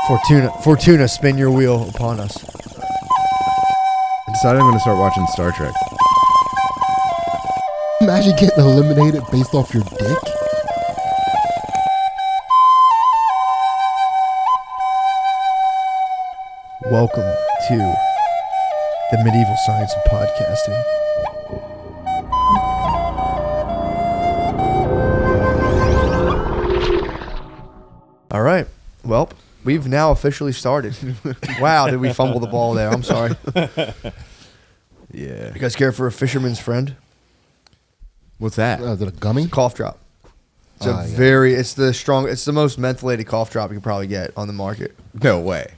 Fortuna, spin your wheel upon us. I decided I'm going to start watching Star Trek. Imagine getting eliminated based off your dick. Welcome to the medieval science of podcasting. All right. Well, we've now officially started. Wow, did we fumble the ball there? I'm sorry. Yeah. You guys care for a fisherman's friend? What's that? Is it a gummy? Cough drop. It's it's the most mentholated cough drop you can probably get on the market. No way.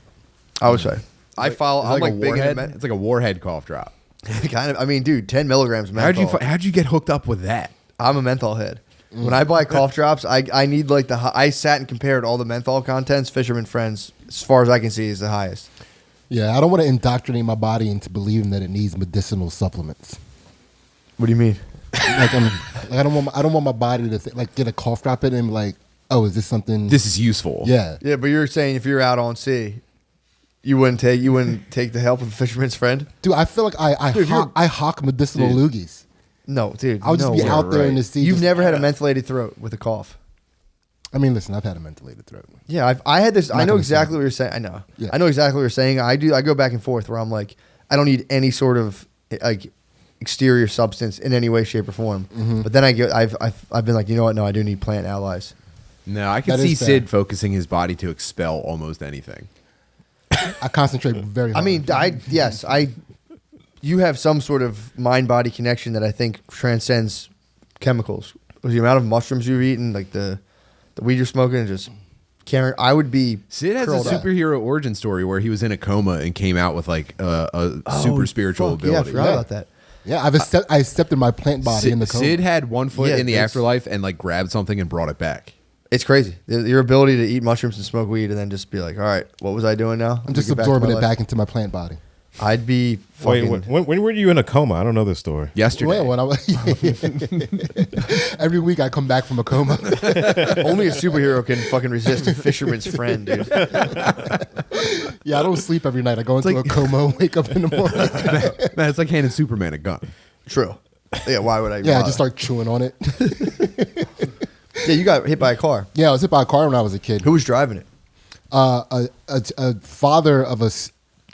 I would say. I'm like like a big warhead. into It's like a warhead cough drop. kind of. I mean, dude, 10 milligrams menthol. How'd you get hooked up with that? I'm a menthol head. When I buy cough drops, I need like I sat and compared all the menthol contents. Fisherman Friends, as far as I can see, is the highest. Yeah, I don't want to indoctrinate my body into believing that it needs medicinal supplements. What do you mean? I don't want my body to get a cough drop in and be like, oh, is this something? This is useful. Yeah. Yeah, but you're saying if you're out on sea, you wouldn't take the help of a fisherman's friend? Dude, I feel like I hawk medicinal loogies. No, dude. I'll just be out there in the sea. You've never had a mentholated throat with a cough. I mean, listen, I've had a mentholated throat. Yeah, I had this. I know exactly say what you're saying. I know. Yeah. I know exactly what you're saying. I go back and forth where I'm like, I don't need any sort of like exterior substance in any way, shape, or form. Mm-hmm. But then I've been like, you know what? No, I do need plant allies. No, I can That see is fair. Sid focusing his body to expel almost anything. I concentrate very hard. I mean, you have some sort of mind-body connection that I think transcends chemicals. The amount of mushrooms you've eaten, like the weed you're smoking, and just can't. I would be. Sid has a curled up. superhero origin story where he was in a coma and came out with like a super spiritual fuck, ability. Yeah, I forgot about that. Yeah, I accepted my plant body in the coma. Sid had one foot Yeah, in the it's- afterlife and like grabbed something and brought it back. It's crazy. Your ability to eat mushrooms and smoke weed and then just be like, all right, what was I doing now? I'm just absorbing it back into my plant body. I'd be fucking. Wait, when were you in a coma? I don't know this story. Yesterday. Well, when I was every week I come back from a coma. Only a superhero can fucking resist a fisherman's friend, dude. Yeah, I don't sleep every night. I go into a coma, wake up in the morning. Man, it's like handing Superman a gun. True. Yeah, why would I? Yeah, I just start chewing on it. Yeah, you got hit by a car. Yeah, I was hit by a car when I was a kid. Who was driving it? A father of a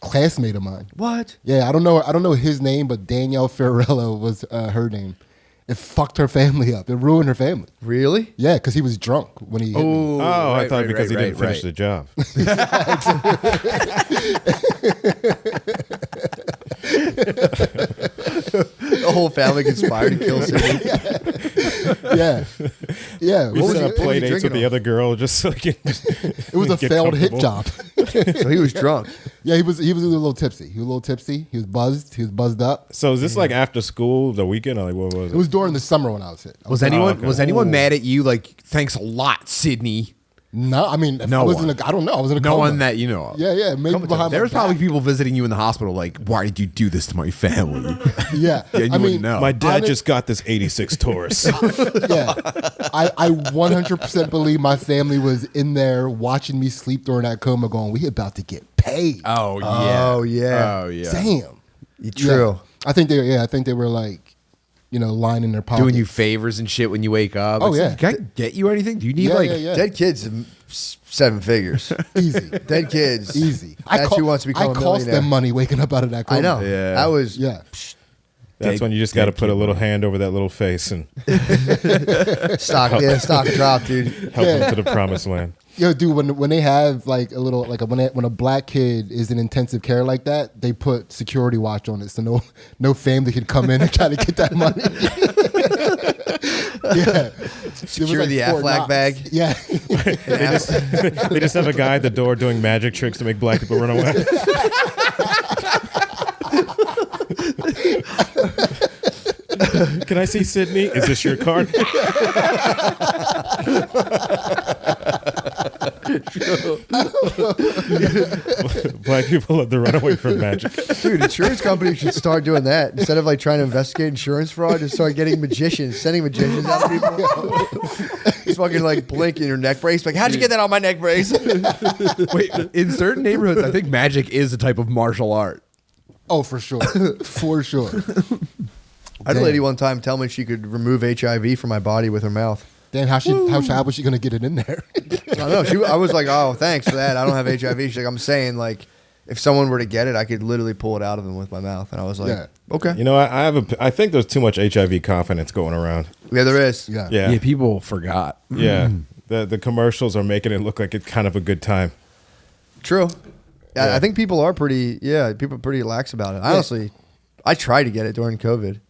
classmate of mine. What? Yeah, I don't know his name, but Danielle Fiorello was her name. It fucked her family up. It ruined her family. Really? Yeah, because he was drunk when he hit me. Oh, I thought because he didn't finish the job. The whole family conspired to kill Sidney. Yeah. We What was set up he play dates drinking with the on? other girl just so he can It was a get failed hit comfortable. job. So he was drunk. Yeah, he was a little tipsy. He was buzzed. He was buzzed up. So is this like after school, the weekend, or like what was It it? was during the summer when I was hit. Was anyone mad at you? Like, thanks a lot, Sydney. No, I mean, No I was one. I don't know. I was in a No coma. one that you know of. Yeah, maybe behind There was my probably back. people visiting you in the hospital. Like, why did you do this to my family? Yeah, Yeah, you I wouldn't mean, know. My dad just got this 86 Taurus. yeah, I 100% believe my family was in there watching me sleep during that coma, going, "We about to get paid." Oh yeah. Oh, yeah. Oh yeah. Damn. True. Yeah. I think they were like, lining their pockets. Doing you favors and shit when you wake up. Oh, It's yeah. like, can I get you anything? Do you need Yeah. Dead kids, 7 figures. Easy. Dead kids. Easy. That's who wants to become I a cost millionaire. them money waking up out of that coma. I know. Yeah. That was. Yeah. That's when you just got to put a little hand over that little face and Stock drop, dude. help them to the promised land. Yo, dude, when they have like a little when a black kid is in intensive care like that, they put security watch on it so no family can come in and try to get that money. Yeah, Secure the Aflac bag. Yeah, They just have a guy at the door doing magic tricks to make black people run away. Can I see Sydney? Is this your card? Black people love to run away from magic. Dude, insurance companies should start doing that. Instead of like trying to investigate insurance fraud, just start getting magicians, sending magicians out to people. Just fucking like blink in your neck brace. Like, how'd you get that on my neck brace? Wait, in certain neighborhoods, I think magic is a type of martial art. Oh, for sure. For sure. I had a Damn. lady one time tell me she could remove HIV from my body with her mouth. Damn, how was she gonna get it in there? I don't know. I was like, oh, thanks for that. I don't have HIV. She's like, I'm saying, like, if someone were to get it, I could literally pull it out of them with my mouth. And I was like, Yeah. okay. You know, I think there's too much HIV confidence going around. Yeah, there is. Yeah. Yeah. People forgot. Yeah. The commercials are making it look like it's kind of a good time. True. Yeah, Yeah. I think people are pretty pretty lax about it. Honestly, I tried to get it during COVID.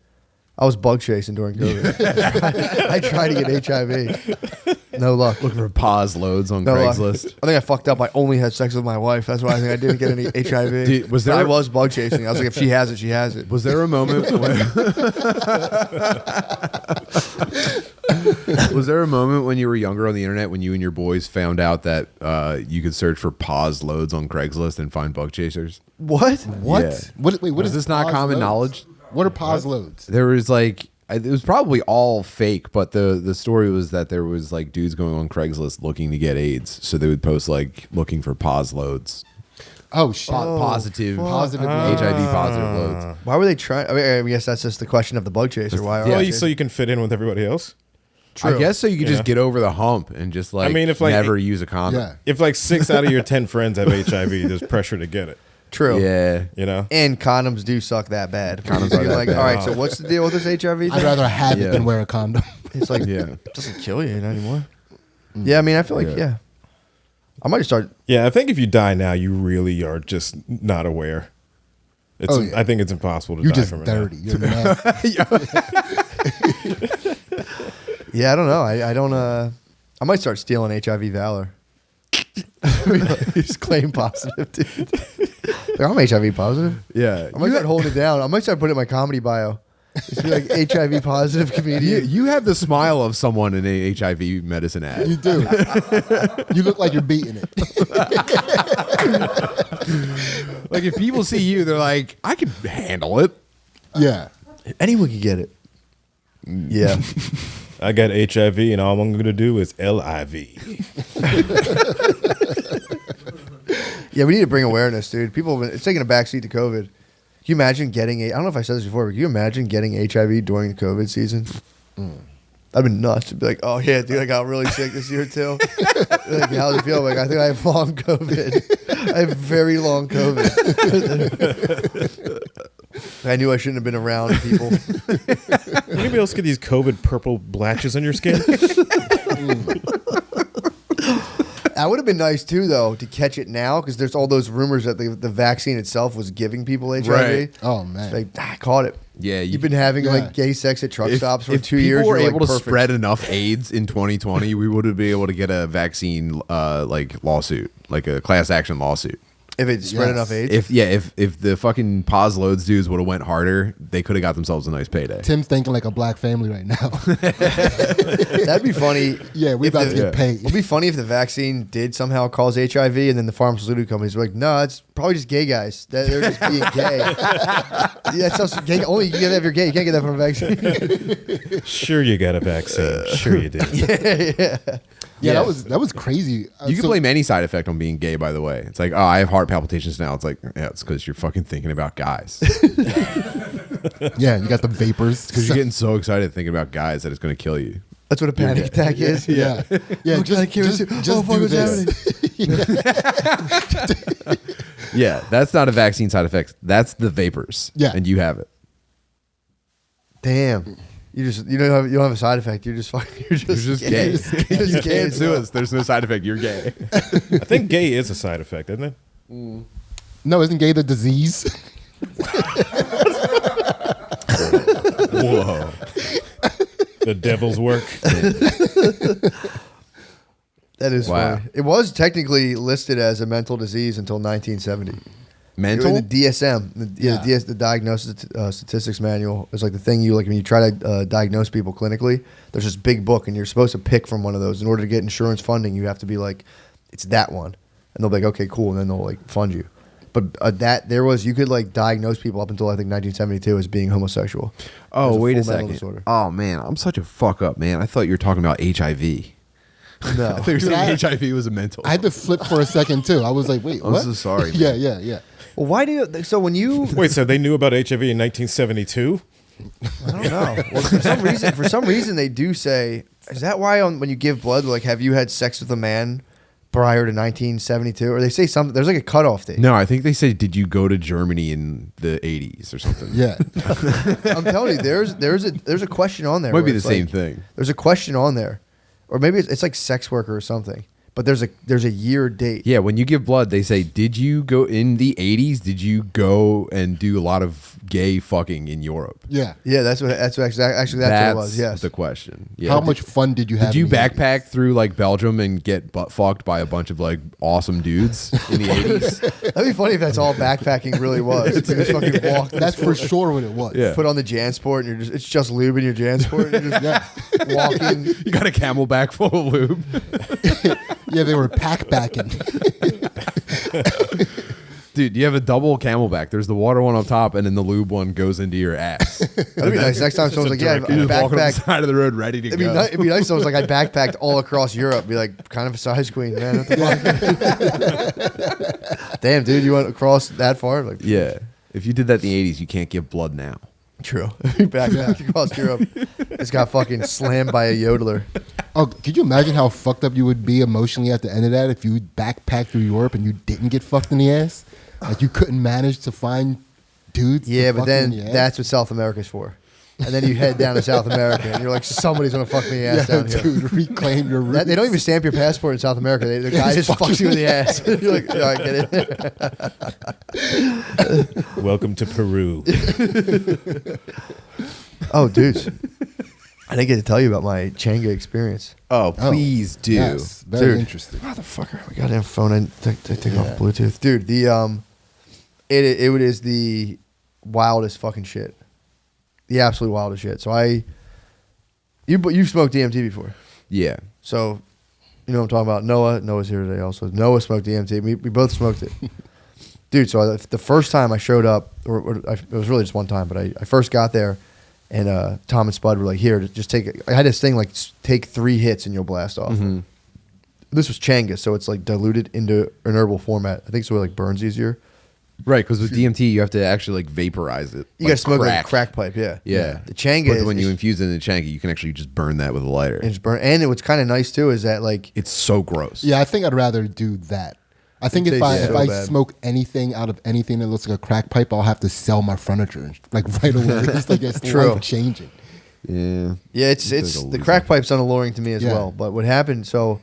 I was bug chasing during COVID. I tried to get HIV. No luck. Looking for pause loads on No luck. Craigslist. I think I fucked up. I only had sex with my wife. That's why I think I didn't get any HIV. Dude, was there- I was bug chasing. I was like, if she has it, she has it. Was there a moment when Was there a moment when you were younger on the internet when you and your boys found out that you could search for pause loads on Craigslist and find bug chasers? What? What? Yeah. What Was is this not pause common loads? knowledge? What are pause loads? There was like it was probably all fake, but the story was that there was like dudes going on Craigslist looking to get AIDS, so they would post like looking for pause loads, Oh shit. positive Positive HIV positive loads. Why were they trying? I mean, I guess that's just the question of the bug chaser. Why? Yeah. Are So you can fit in with everybody else. I guess so you could Yeah. just get over the hump and just like, I mean, if, like, never use a condom. Yeah. If like 6 out of your 10 friends have HIV, there's pressure to get it. True. Yeah. You know? And condoms do suck that bad. Condoms You're are that like, bad. all right, so what's the deal with this HIV thing? I'd rather have Yeah. it than wear a condom. It's like, Yeah. it doesn't kill you anymore. Yeah, I mean, I feel like, Yeah. yeah. I might just start. Yeah, I think if you die now, you really are just not aware. It's, Oh, yeah. I think it's impossible to You're die just from it now. dirty. You're nasty. Yeah, I don't know. I don't. I might start stealing HIV Valor. Just claim positive, dude. Like, I'm HIV positive. Yeah. I might start holding it down. I might start putting it in my comedy bio. Just be like HIV positive comedian. You have the smile of someone in a HIV medicine ad. You do. You look like you're beating it. Like if people see you, they're like, I can handle it. Yeah. Anyone can get it. Yeah. I got HIV, and all I'm going to do is LIV. Yeah, we need to bring awareness, dude. People, it's taking a backseat to COVID. Can you imagine getting I don't know if I said this before, but can you imagine getting HIV during the COVID season? I'd been nuts to be like, oh yeah, dude, I got really sick this year too. Like, how does it feel? Like, I think I have long COVID. I have very long COVID. I knew I shouldn't have been around people. Anybody else get these COVID purple blotches on your skin? That would have been nice too, though, to catch it now, because there's all those rumors that the vaccine itself was giving people HIV. Right. Oh man. It's like, I caught it. Yeah, You've been having Yeah. like gay sex at truck stops for if 2 people years. were you're able like, to perfect. spread enough AIDS in 2020, we would have been able to get a vaccine like lawsuit, like a class action lawsuit. If it spread Yes. enough AIDS. If the fucking pause loads dudes would have went harder, they could have got themselves a nice payday. Tim's thinking like a black family right now. That'd be funny. Yeah, we if about to the- get paid. It'd be funny if the vaccine did somehow cause HIV, and then the pharmaceutical companies were like, "No, it's probably just gay guys. They're just being gay." Yeah, it's also gay. Only you can get that if you're gay. You can't get that from a vaccine. Sure, you got a vaccine. Sure, you did. Yeah, that was crazy. You can blame any side effect on being gay, by the way. It's like, oh, I have heart palpitations now. It's like, yeah, it's because you're fucking thinking about guys. Yeah, you got the vapors. Because you're getting so excited thinking about guys that it's going to kill you. That's what a panic attack is. Yeah, yeah. Oh, God, I can't Just see- oh, fuck, do what's this. Yeah, that's not a vaccine side effect. That's the vapors. Yeah. And you have it. Damn. You don't have a side effect. You're just fucking. You're just gay. You're just gay You as can't sue well. us. There's no side effect. You're gay. I think gay is a side effect, isn't it? No, isn't gay the disease? Whoa. The devil's work. That is Wow. funny. It was technically listed as a mental disease until 1970. Mental? The DSM, the Diagnosis Statistics Manual, is like the thing you like when you try to diagnose people clinically. There's this big book, and you're supposed to pick from one of those. In order to get insurance funding, you have to be like, it's that one, and they'll be like, okay, cool, and then they'll like fund you. But you could like diagnose people up until I think 1972 as being homosexual. Oh, wait a full mental second. disorder. Oh man, I'm such a fuck up, man. I thought you were talking about HIV. No. I thought you were saying HIV was a mental. I had to flip for a second too. I was like, wait, I'm what? so sorry, Yeah, yeah, yeah. Well, why do you? So when you, Wait, so they knew about HIV in 1972? I don't know. Well, for some reason, they do say. Is that why when you give blood, like, have you had sex with a man prior to 1972? Or they say something. There's like a cutoff date. No, I think they say, did you go to Germany in the 80s or something? Yeah. I'm telling you, there's a question on there. Might where be the it's same like- thing. There's a question on there, or maybe it's like sex worker or something. But there's a year date. Yeah, when you give blood, they say, did you go in the 80s? Did you go and do a lot of gay fucking in Europe? Yeah. Yeah, that's what actually that's what it was. Yes. the question. Yeah. How much fun did you have? Did you in the 80s? backpack through like Belgium and get butt fucked by a bunch of like awesome dudes in the 80s? That'd be funny if that's all backpacking really was. You just fucking walk. That's for sure what it was. Yeah. Put on the Jansport and it's just lube in your Jansport. You're just walking. You got a camelback full of lube. Yeah, they were pack-backing. Dude, you have a double camelback. There's the water one up top, and then the lube one goes into your ass. That'd be nice. Next time someone's like, "Yeah, I You're just walking up the backpacked." side of the road ready to It'd be, go. it'd be nice. Someone's like, "I backpacked all across Europe." Be like, kind of a size queen, man. What the fuck? Damn, dude, you went across that far? Like, Yeah. If you did that in the 80s, you can't give blood now. true. Backpacked across Europe. Just got fucking slammed by a yodeler. Oh, could you imagine how fucked up you would be emotionally at the end of that if you backpacked through Europe and you didn't get fucked in the ass? Like you couldn't manage to find dudes. to Yeah, but fuck you in then the ass? that's what South America's for. And then you head down to South America, and you're like, somebody's gonna fuck me in the ass yeah, down here. dude, reclaim your roots. They don't even stamp your passport in South America. The guy just fucks you in the ass. You're like, all right, get it. Welcome to Peru. Oh, dudes, I didn't get to tell you about my Changa experience. Oh, please do. Yes, very Dude. interesting. Motherfucker, my goddamn phone. I take off Bluetooth, dude. It is the wildest fucking shit. The absolute wildest shit. So you've smoked DMT before, Yeah. so you know what I'm talking about. Noah's here today also. Noah smoked DMT. We both smoked it, dude. So the first time I showed up, it was really just one time, but I first got there, and Tom and Spud were like, "Here, just take." I had this thing like take 3 hits and you'll blast off. This was Changa, so it's like diluted into an herbal format. I think so. It like burns easier. Right, because with DMT, you have to actually like vaporize it. You got to smoke like a crack pipe, yeah. Yeah. The Changa But is when you infuse it in the Changa, you can actually just burn that with a lighter. it's burn. And what's kind of nice too is that like It's so gross. Yeah, I think I'd rather do that. I think It if I tastes if so I bad. smoke anything out of anything that looks like a crack pipe, I'll have to sell my furniture like right away. It's like it's True. life changing. Yeah. yeah, it's like a the loser. crack pipe's unalluring to me as Yeah. well. But what happened? So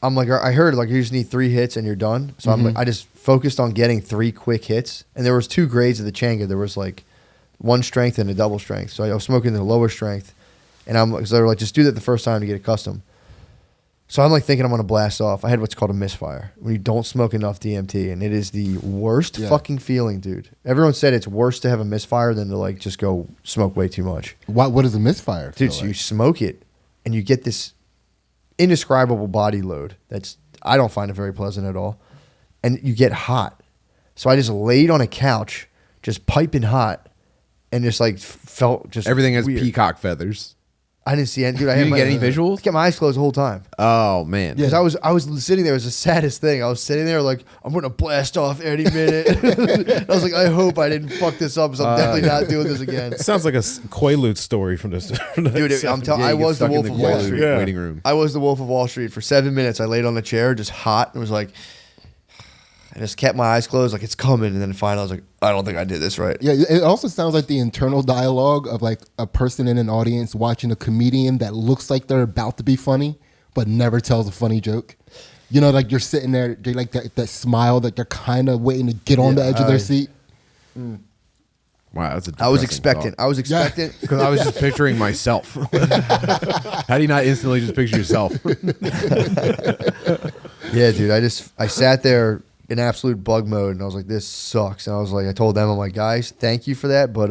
I'm like, I heard like you just need 3 hits and you're done. So I'm like, I just focused on getting 3 quick hits. And there was 2 grades of the Changa. There was like 1 strength and a double strength. So I was smoking the lower strength, and so they were like, just do that the first time to get accustomed. So I'm like thinking I'm gonna blast off. I had what's called a misfire when you don't smoke enough DMT, and it is the worst Yeah. fucking feeling, dude. Everyone said it's worse to have a misfire than to like just go smoke way too much. What is a misfire? Dude, feel so you like? smoke it and you get this indescribable body load I don't find it very pleasant at all. And you get hot. So I just laid on a couch, just piping hot, and just like felt just Everything has weird. peacock feathers. I didn't see any. Dude, I You had didn't get any visuals? I kept my eyes closed the whole time. Oh, man. Because I was sitting there. It was the saddest thing. I was sitting there like, I'm going to blast off any minute. I was like, I hope I didn't fuck this up, so I'm definitely not doing this again. Sounds like a Quaalude story from this. Dude, I'm telling Yeah, I you get was the stuck in Wolf of Wall Quaalude Street. Yeah. waiting room. I was the Wolf of Wall Street. For 7 minutes, I laid on the chair, just hot, and was like, I just kept my eyes closed, like it's coming. And then finally, I was like, I don't think I did this right. Yeah, it also sounds like the internal dialogue of like a person in an audience watching a comedian that looks like they're about to be funny, but never tells a funny joke. You know, like you're sitting there, they like that smile that they're kind of waiting to get on the edge of their seat. Wow, that's a I was depressing expectant. thought. I was expectant. Because I was just picturing myself. How do you not instantly just picture yourself? Yeah, dude. I sat there in absolute bug mode, and I was like, this sucks. And I was like, I told them, I'm like, guys, thank you for that, but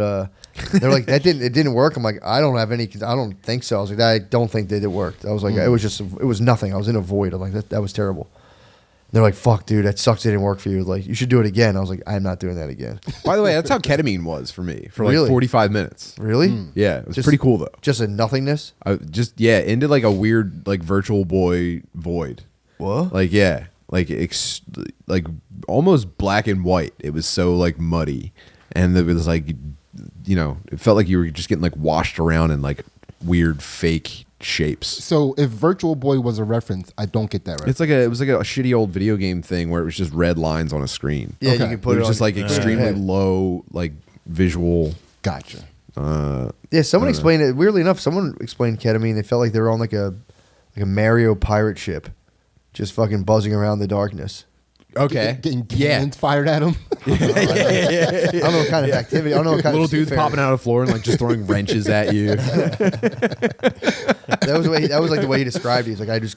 they're like, it didn't work. I'm like, I don't think so. I was like, I don't think that it worked. I was like, it was nothing. I was in a void. I'm like, that was terrible. They're like, "Fuck, dude, that sucks. It didn't work for you. Like, you should do it again." I was like, "I'm not doing that again." By the way, that's how ketamine was for me for like Really? 45 minutes. Really? Yeah, it was Just- pretty cool though. Just a nothingness. I just into like a weird like virtual boy void. What? Like like almost black and white. It was so like muddy, and it was like, it felt like you were just getting like washed around in like weird fake shapes. So if Virtual Boy was a reference, I don't get that reference. It was like a shitty old video game thing where it was just red lines on a screen. Yeah, Okay. you can put It was it just on, like extremely head. low like visual. Gotcha. Yeah, someone explained it. Weirdly enough, someone explained ketamine. They felt like they were on like a Mario pirate ship, just fucking buzzing around the darkness. Okay. Getting cannons fired at him. I don't know what kind of activity. I don't know what kind Little of dudes seafaring. popping out of the floor and like just throwing wrenches at you. That was the way. That was like the way he described it. He's like, I'd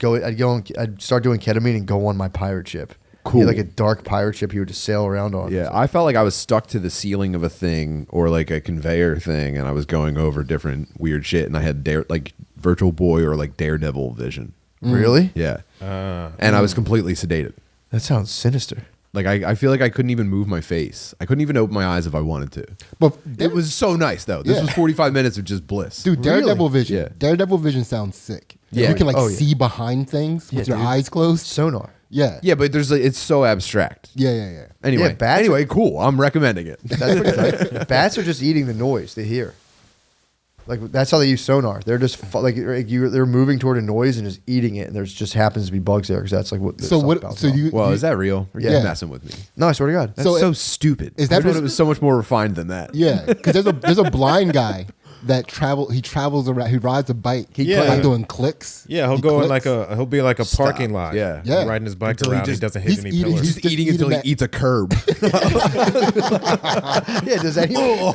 start doing ketamine and go on my pirate ship. Cool. He had like a dark pirate ship he would just sail around on. Yeah, I felt like I was stuck to the ceiling of a thing or like a conveyor thing, and I was going over different weird shit, and I had like Virtual Boy or like Daredevil vision. Really? Yeah, and I was completely sedated. That sounds sinister. Like I feel like I couldn't even move my face. I couldn't even open my eyes if I wanted to. But It was so nice though. This Yeah. was 45 minutes of just bliss. dude, Daredevil Really? Vision. Yeah. Daredevil Vision sounds sick. Yeah. You can like Oh, yeah. see behind things with Yeah, your dude. eyes closed. Sonar. Yeah. Yeah, but it's so abstract. Yeah. Anyway, Yeah, bats cool. I'm recommending it. That's pretty tight. Bats are just eating the noise they hear. Like that's how they use sonar. They're just they're moving toward a noise and just eating it, and there's just happens to be bugs there because that's like what. So what? So you? Well, you- is that real? You're Yeah. messing with me. No, I swear to God. That's So so, it- stupid. is that I thought what- it was so much more refined than that? Yeah, because there's a blind guy that he travels around. He rides a bike. Yeah. Like doing clicks. Yeah, he'll He go in clicks. he'll be like a parking lot. Yeah. Yeah. Riding his bike Until he around. He just- doesn't hit he's any eating- pillars. He's just eating eating until he that- eats a curb. Yeah, does anyone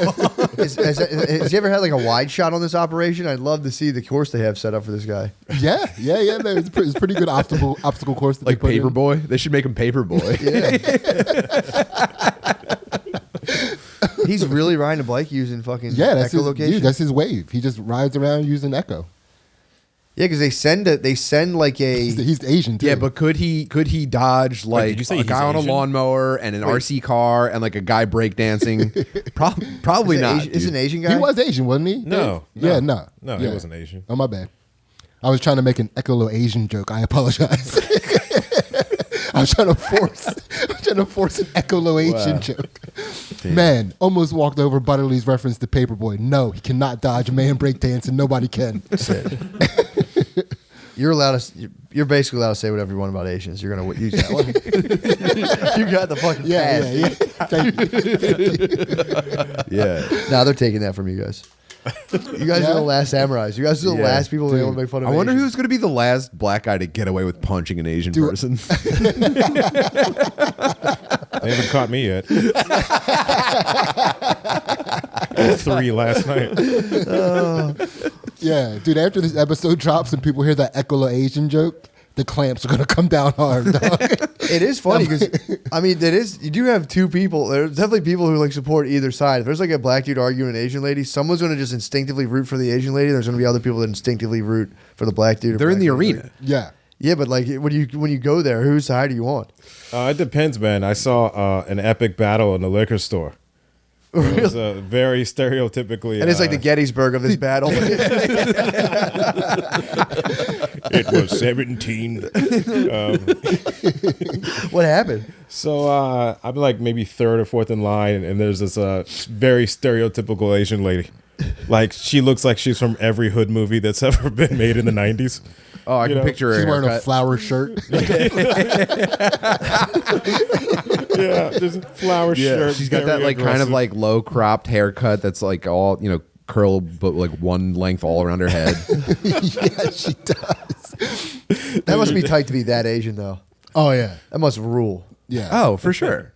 has he ever had like a wide shot on this operation? I'd love to see the course they have set up for this guy. Yeah. Man, it's a pretty good obstacle course. That Like they put in. Paperboy. They should make him Paperboy. He's really riding a bike using fucking Yeah, that's his, echolocation. dude, that's his wave. He just rides around using Echo. Yeah, because they send like a He's Asian too. Yeah, but could he dodge like did you say a he's guy on a Asian? lawnmower and an RC car and like a guy breakdancing? Probably is it not. Asian, is dude. an Asian guy. he was Asian, wasn't he? No, Yeah, no. no. No, he Yeah. wasn't Asian. Oh, my bad. I was trying to make an Echolo Asian joke. I apologize. I was trying to force an Echolo Asian joke. Man, almost walked over Butterly's reference to Paperboy. No, he cannot dodge a man breakdance, and nobody can. You're allowed to. You're basically allowed to say whatever you want about Asians. You're gonna use that one. You got the fucking Yeah. pass. Thank you. Yeah. Now they're taking that from you guys. You guys Yeah. are the last samurais. You guys are the Yeah. last people Dude. able to make fun of. I wonder Asians. who's going to be the last black guy to get away with punching an Asian Dude. person. They haven't caught me yet. 3 last night. Yeah, dude, after this episode drops and people hear that Echolo Asian joke, the clamps are going to come down hard, dog. It is funny because I mean, you do have two people. There's definitely people who like support either side. If there's like a black dude arguing an Asian lady, someone's going to just instinctively root for the Asian lady. There's going to be other people that instinctively root for the black dude. or They're in black the lady. arena. Yeah. Yeah, but like when you go there, whose side do you want? It depends, man. I saw an epic battle in the liquor store. It was very stereotypically. And it's like the Gettysburg of this battle. It was 17. What happened? So I'm like maybe third or fourth in line, and there's this very stereotypical Asian lady. Like she looks like she's from every hood movie that's ever been made in the 90s. Oh, I You can know, picture her She's wearing a haircut. flower shirt. Yeah, just flower shirt. She's got that very like kind of aggressive. like low cropped haircut that's like all, curl but like one length all around her head. Yeah, she does. That must be tight to be that Asian though. Oh, yeah. That must rule. Yeah. Oh, for sure.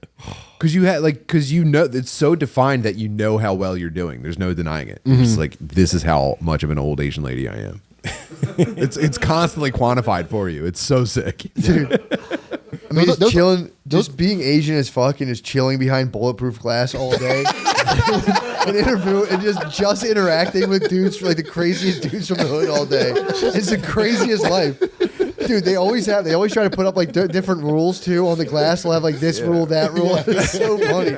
Because it's so defined that you know how well you're doing. There's no denying it. It's like, this is how much of an old Asian lady I am. it's constantly quantified for you. It's so sick. Dude. I mean, Those- just chilling, just being Asian as fuck and just chilling behind bulletproof glass all day, and interview and just interacting with dudes, like the craziest dudes from the hood all day. It's the craziest life. Dude, they always try to put up like different rules too on the glass. They'll have like this rule, that rule. It's so funny.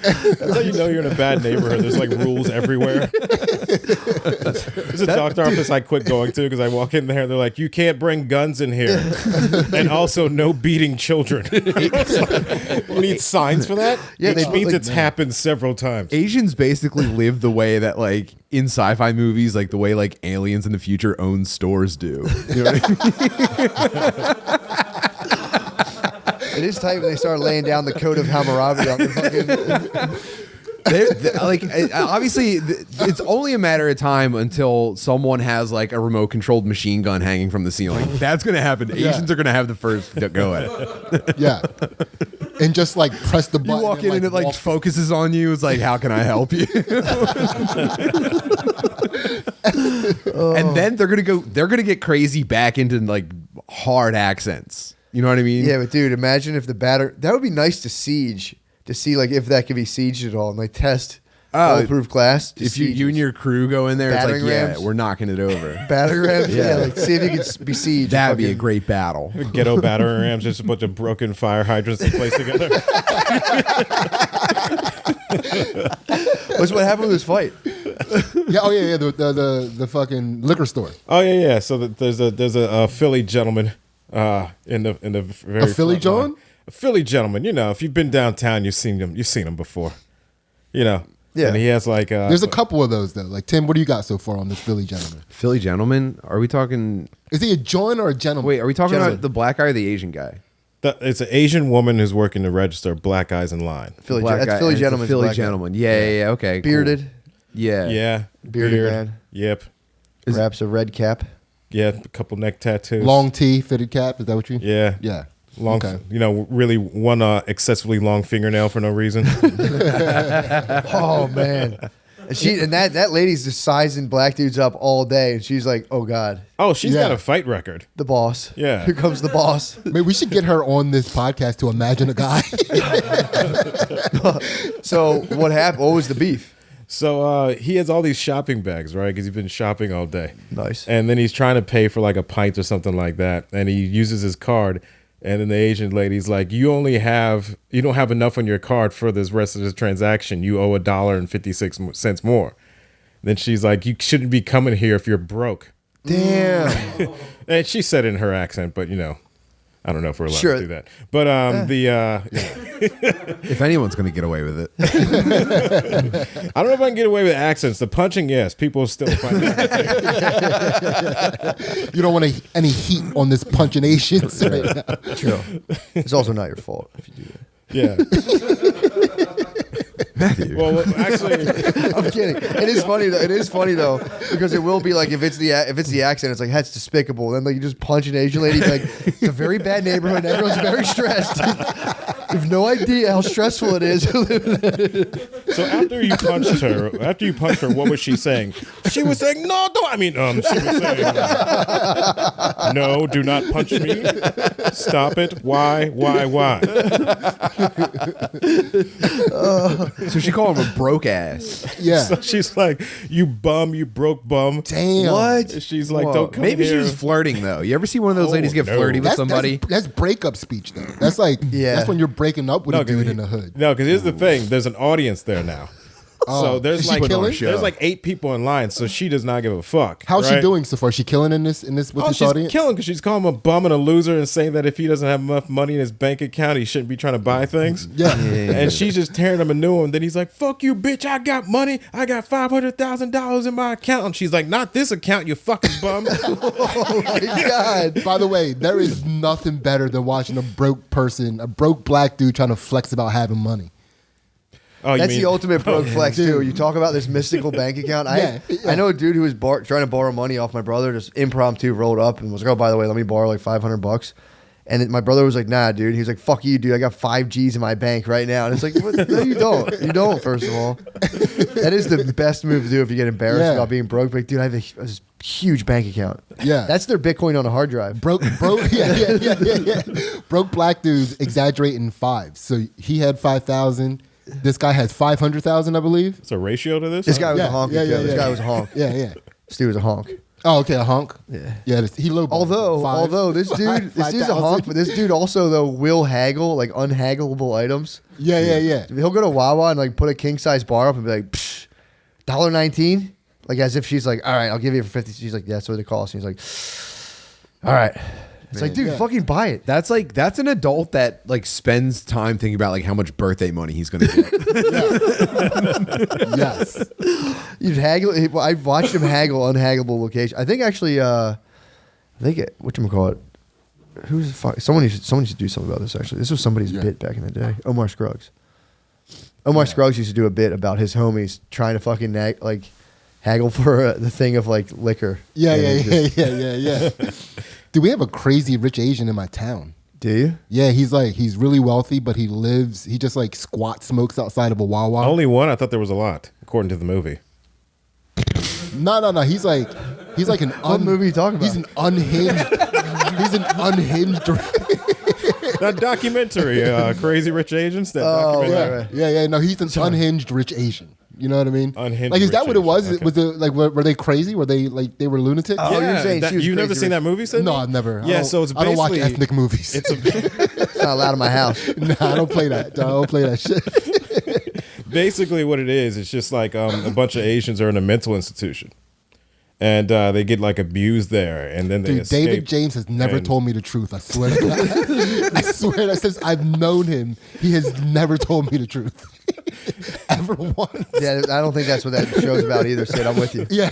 That's how you know you're in a bad neighborhood. There's like rules everywhere. There's a doctor office I quit going to because I walk in there and they're like, you can't bring guns in here. And also no beating children. You need signs for that? Yeah, Which they means like, it's happened several times. Asians basically live the way that like in sci-fi movies, like the way like aliens in the future own stores do. You know what I mean? It is tight when they start laying down the code of Hammurabi on the fucking. Like obviously it's only a matter of time until someone has like a remote controlled machine gun hanging from the ceiling. That's gonna happen. Asians are gonna have the first go at it. Yeah. And just like press the button. You walk in and it like walk- focuses on you. It's like, how can I help you? And then they're gonna get crazy back into like hard accents. You know what I mean? Yeah, but dude, imagine if that would be nice to siege, to see like if that could be sieged at all and like test bulletproof glass. If you and your crew go in there, it's like, Battering rams? we're knocking it over. battering rams, yeah, like see if you could besiege. That'd be a great battle. Ghetto battering rams, just a bunch of broken fire hydrants in place together. What's what happened with this fight? Yeah, oh yeah, the fucking liquor store. Oh yeah. So there's a Philly gentleman in the very A Philly front line. John? A Philly gentleman. You know, if you've been downtown, you've seen him before. You know. Yeah. And he has like There's a couple of those though. Like Tim, what do you got so far on this Philly gentleman? Philly gentleman? Are we talking? Is he a John or a gentleman? Wait, are we talking Gentleman. about the black guy or the Asian guy? It's an Asian woman who's working to register black guys in line. Philly, Black that's guy- Philly it's a gentleman. Philly gentleman. Yeah. Okay. cool. Bearded, Yeah. Yeah. Bearded beard. man. Yep. wraps a red cap. Yeah, a couple neck tattoos. Long tee, fitted cap. Is that what you? Yeah. Yeah. Long, Okay. really one excessively long fingernail for no reason. Oh man. And that lady's just sizing black dudes up all day, and she's like, "Oh God, Oh, she's Yeah. got a fight record. the boss! Yeah. here comes the boss." Maybe we should get her on this podcast to imagine a guy. So what happened? What was the beef? So he has all these shopping bags, right? Because he's been shopping all day. Nice. And then he's trying to pay for like a pint or something like that, and he uses his card. And then the Asian lady's like, you don't have enough on your card for this rest of this transaction. You owe $1.56 more. Then she's like, you shouldn't be coming here if you're broke. Damn. And she said it in her accent, but I don't know if we're allowed Sure. to do that. But If anyone's going to get away with it. I don't know if I can get away with accents. The punching, yes, people still find it. You don't want any heat on this punching Asians right now. True. It's also not your fault if you do that. Yeah. Matthew. Well, actually, I'm kidding. It is funny though. It is funny though because it will be like if it's the accent, it's like that's despicable. Then like you just punch an Asian lady, like it's a very bad neighborhood. And everyone's very stressed. You have no idea how stressful it is. so after you punched her, what was she saying? She was saying, no, don't. She was saying, no, do not punch me. Stop it. Why? So she called him a broke ass. Yeah. So she's like, you bum, you broke bum. Damn. What? She's like, Whoa. don't come Maybe she here. was flirting though. You ever see one of those Oh, ladies get no. flirty with somebody? That's breakup speech though. That's like that's when you're breaking up with a dude in the hood. No, because here's the thing. There's an audience there now. So Is there's she like killing? there's like 8 people in line, so she does not give a fuck. How's she right? doing so far? Is she killing in this with Oh, this she's audience? killing because she's calling him a bum and a loser and saying that if he doesn't have enough money in his bank account, he shouldn't be trying to buy things. Yeah. And she's just tearing him a new one. Then he's like, fuck you, bitch. I got money. I got $500,000 in my account. And she's like, not this account, you fucking bum. Oh my God. By the way, there is nothing better than watching a broke black dude trying to flex about having money. Oh, That's the ultimate broke flex too. You talk about this mystical bank account. I know a dude who was trying to borrow money off my brother, just impromptu rolled up and was like, "Oh, by the way, let me borrow like $500." And my brother was like, "Nah, dude." He was like, "Fuck you, dude. I got 5 G's in my bank right now." And it's like, what? No, you don't. You don't. First of all, that is the best move to do if you get embarrassed about being broke. Like, dude, I have a huge bank account. Yeah. That's their Bitcoin on a hard drive. Broke yeah. Broke black dudes exaggerating 5. So he had 5,000. This guy has 500,000, I believe. It's a ratio to this? This guy was Yeah, a honky. yeah, too. yeah, This yeah. guy was a honk. Yeah. This dude was a honk. Oh, okay, a honk. Yeah. Yeah, he low. Although this dude's a honk, but this dude also though will haggle like unhaggleable items. Yeah. He'll go to Wawa and like put a king size bar up and be like, Psh, $1.19, like as if she's like, all right, I'll give you it for 50. She's like, yeah, that's what it costs. And he's like, all right. It's like, dude, fucking buy it. That's an adult that like spends time thinking about like how much birthday money he's gonna get. Yes. You'd haggle. I've watched him haggle unhaggleable location. I think actually, whatchamacallit, who's the fuck? Someone used to do something about this actually. This was somebody's bit back in the day. Omar Scruggs. Scruggs used to do a bit about his homies trying to fucking haggle for the thing of like liquor. Yeah. Dude, we have a crazy rich Asian in my town. Do you? Yeah, he's really wealthy, but he just like squat smokes outside of a Wawa. Only one? I thought there was a lot, according to the movie. No. He's like an What movie are you talking about? He's an unhinged. He's an unhinged. That documentary, Crazy Rich Asians. That documentary. Right. Yeah. No, he's an unhinged rich Asian. You know what I mean? Unhinged like, is that rich what it was? Asian. Was it like were they crazy? Were they like they were lunatics? Oh, you're saying she was you've never crazy seen rich. that movie, Sidney? No, I've never. Yeah, so it's I don't watch basically- ethnic movies. It's not allowed in my house. Nah, I don't play that. I don't play that shit. Basically, what it is, it's just like a bunch of Asians are in a mental institution, and they get like abused there, and then they Dude, escape. David James has never and- told me the truth. I swear to God. I swear that since I've known him, he has never told me the truth. Ever once. Yeah, I don't think that's what that show's about either, Sid. I'm with you. Yeah.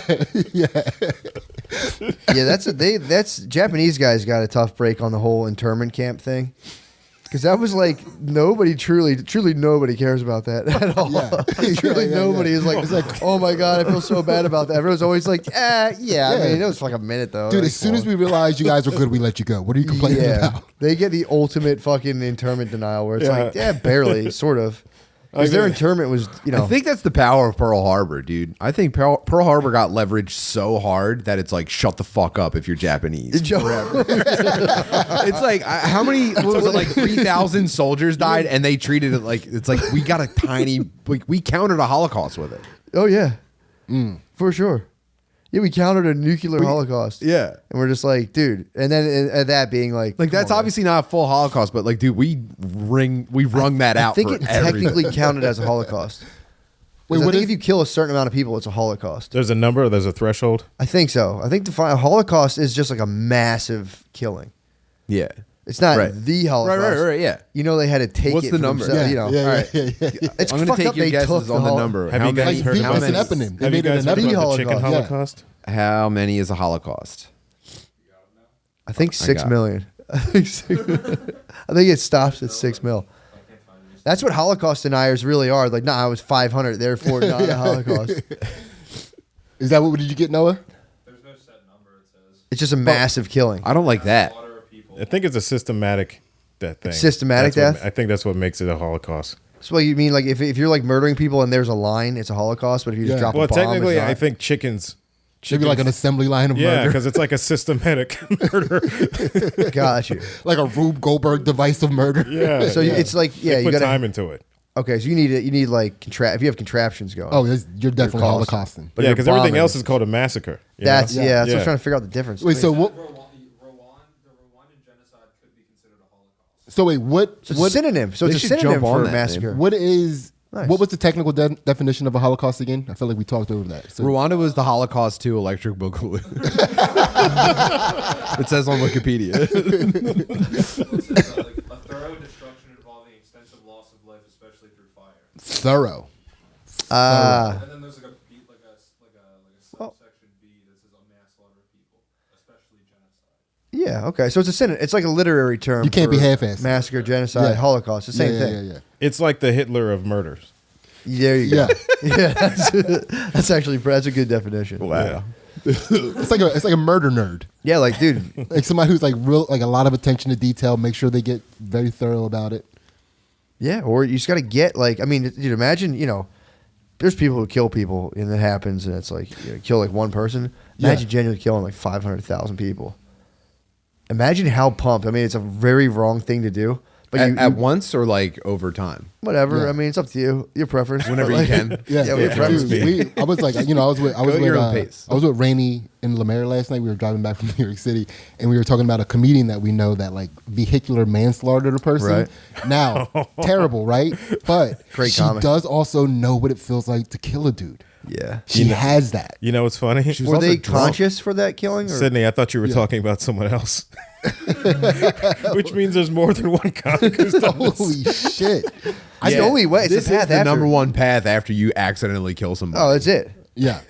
Yeah, that's Japanese guys got a tough break on the whole internment camp thing. Because that was like truly nobody cares about that at all. Yeah. Truly Yeah. nobody is like, oh my God, I feel so bad about that. Everyone's always like, I mean, it was like a minute though. Dude, Like, as soon as we realized you guys were good, we let you go. What are you complaining about? They get the ultimate fucking internment denial where it's Yeah. like, yeah, barely, sort of. Because their internment was, I think that's the power of Pearl Harbor, dude. I think Pearl Harbor got leveraged so hard that it's like, shut the fuck up if you're Japanese. Forever. It's like, how many, what was it, like 3,000 soldiers died and they treated it like, it's like, we got a tiny, we countered a Holocaust with it. oh yeah, for sure. Yeah, we countered a nuclear holocaust. Yeah. And we're just like, dude. And then that being like Like, that's obviously not a full Holocaust, but like, dude, we wrung that out I think for it everything. technically counted as a holocaust. Wait, I what think is- if you kill a certain amount of people, it's a holocaust. There's a number. There's a threshold. I think so. I think a holocaust is just like a massive killing. Yeah. It's not Right. the holocaust. Right, yeah. You know, they had to take What's it. the for number? themselves, Yeah, you know. yeah, all right. yeah. It's I'm going fucked to up take your they guesses took on the hol- number. Have How you guys many, heard Like, about it's an this? eponym. They Have you made it guys an heard eponym. about the chicken Holocaust. Holocaust? how many is a Holocaust? I think 6 got it. million. I think it stops at 6 mil. That's what Holocaust deniers really are. Like, nah, it was 500, therefore not a Holocaust. Is that what did you get, Noah? There's no set number, it says. It's just a massive killing. I don't like that. Slaughter of people. I think it's a systematic death thing. Systematic That's what- death? I think that's what makes it a Holocaust. So you mean like if you're like murdering people and there's a line, it's a Holocaust, but if you just Yeah. drop Well, a bomb, technically, it's not? I think chickens. Maybe like an assembly line of Yeah, murder. because it's like a systematic murder. Got you. Like a Rube Goldberg device of murder. Yeah. So it's like They you put got time into it. Okay, so you need like if you have contraptions going. Oh, you're definitely caused. holocausting. But Yeah, you're because everything bombing. else is called a massacre. you know? That's that's what Yeah. I'm trying to figure out the difference. Wait, so what? The Rwandan genocide could be considered a Holocaust. So wait, what? So it's a synonym. So They it's a should synonym jump on for a that, massacre. What is? Nice. What was the technical definition of a Holocaust again? I feel like we talked over that. So, Rwanda was the Holocaust to electric boogaloo. It says on Wikipedia. So it says like a thorough destruction involving extensive loss of life, especially through fire. thorough. And then there's like a subsection B that says a mass slaughter of people, especially genocide. Yeah. Okay. So it's a synonym. It's like a literary term. You can't be for half-assed. Massacre, genocide, Yeah. Holocaust. It's the same yeah, thing. Yeah. It's like the Hitler of murders. There you go. Yeah. Yeah. That's actually that's a good definition. Yeah. It's like a murder nerd. Yeah. Like, dude. Like somebody who's like a lot of attention to detail. Make sure they get very thorough about it. Yeah. Or you just got to get like. I mean, dude. Imagine there's people who kill people and it happens and it's like kill like one person. Imagine Yeah. genuinely killing like 500,000 people. Imagine how pumped. I mean, it's a very wrong thing to do. But at once or like over time? whatever. Yeah. I mean, it's up to you. Your preference. Whenever But, you like, can. Yeah, your preference. I was like, I was with at your own pace. I was with Rainey in Lemaire last night. We were driving back from New York City, and we were talking about a comedian that we know that like vehicular manslaughtered a person. Right. Now, terrible, right? But Great she comic. does also know what it feels like to kill a dude. Yeah. She has that. You know what's funny? Were also they drunk. conscious for that killing? Or? Sydney, I thought you were talking about someone else. Which means there's more than one comic who's done this. Holy shit! It's the only way. It's This the path is the after. number one path after you accidentally kill somebody. Oh, that's it. Yeah,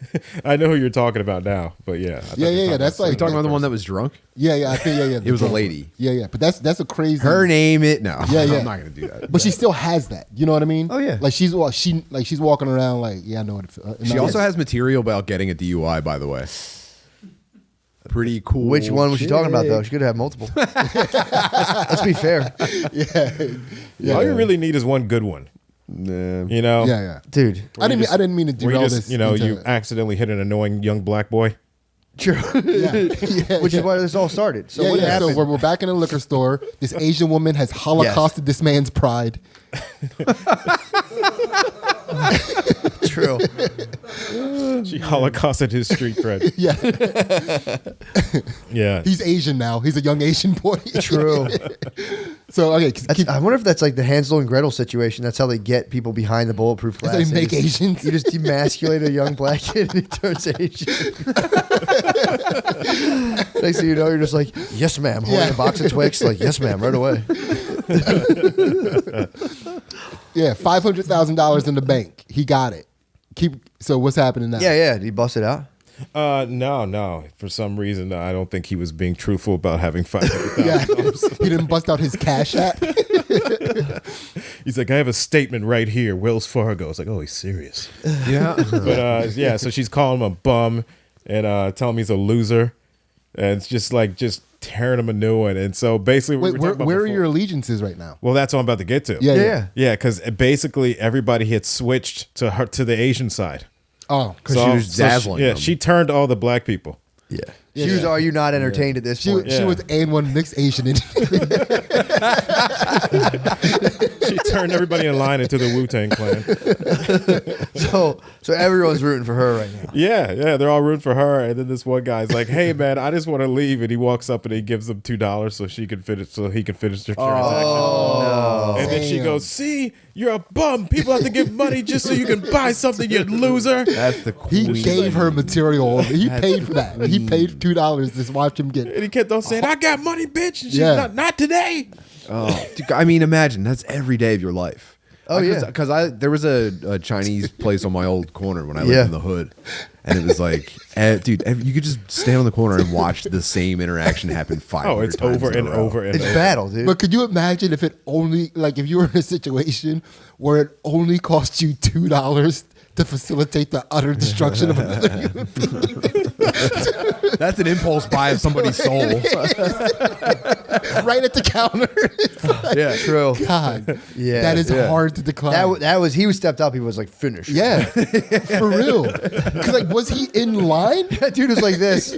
I know who you're talking about now, but yeah. I thought you were talking That's about like You talking about the one that was drunk? I think It was a lady. Yeah, but that's a crazy. Her name it? No. Yeah, yeah. I'm not gonna do that. But she still has that. You know what I mean? Oh, yeah. Like she's walking around like, yeah, I know what it feels. She also has material about getting a DUI, by the way. Pretty cool. Which one was she talking about, though? chick. She could have multiple. Let's be fair. All you really need is one good one. Nah. You know? Yeah. Dude. I didn't mean to Where you derail just, this. you know, into- you accidentally hit an annoying young black boy. True. yeah, Which is why this all started. So yeah, what yeah. happened? So we're back in a liquor store. This Asian woman has holocausted this man's pride. True. She holocausted his street cred. Yeah, Yeah. he's Asian now. He's a young Asian boy. True. So okay, I wonder if that's like the Hansel and Gretel situation. That's how they get people behind the bulletproof glass. they make They just- Asians. You just demasculate a young black kid and he turns Asian. Next thing you know, you're just like, yes, ma'am. Holding Yeah. a box of Twix, like, yes, ma'am, right away. Yeah, $500,000 in the bank. He got it. So what's happening now? Yeah. Did he bust it out? No. For some reason, I don't think he was being truthful about having $500,000. Yeah. He didn't bust out his cash app. He's like, I have a statement right here, Wells Fargo. I was like, oh, he's serious. Yeah. But yeah, so she's calling him a bum and telling me he's a loser. And it's just tearing him a new one. And so basically, we Wait, were talking about where are before. your allegiances right now? Well, that's what I'm about to get to. Yeah. Yeah, because basically everybody had switched to the Asian side. Oh, Because she was dazzling them. she turned all the black people. Yeah. Yeah. She was, are you not entertained at this she point? she Yeah. was A1 mixed Asian. She turned everybody in line into the Wu-Tang Clan. So everyone's rooting for her right now. Yeah, they're all rooting for her. And then this one guy's like, "Hey, man, I just want to leave." And he walks up and he gives them $2 so he can finish their transaction. And then she Damn. goes, "See, you're a bum. People have to give money just so you can buy something, you loser." That's the He queen. gave her material. He paid for that. He paid $2 to watch him get. And he kept on saying, "I got money, bitch." And she's Yeah. not today. Oh, dude, I mean, imagine that's every day of your life. Oh, yeah. Because there was a Chinese place on my old corner when I lived Yeah. in the hood, and it was like, dude, you could just stand on the corner and watch the same interaction happen 500 Oh, it's times over in a and row. over and It's over. battle, dude. But could you imagine if it only, like, if you were in a situation where it only cost you $2 to facilitate the utter destruction of another human being? That's an impulse buy of somebody's soul. Right at the counter. Yeah, True. God, Yeah. that is Yeah. hard to decline. That was, he stepped up. He was like, finish. Yeah, for real. Because like, was he in line? That dude was like this.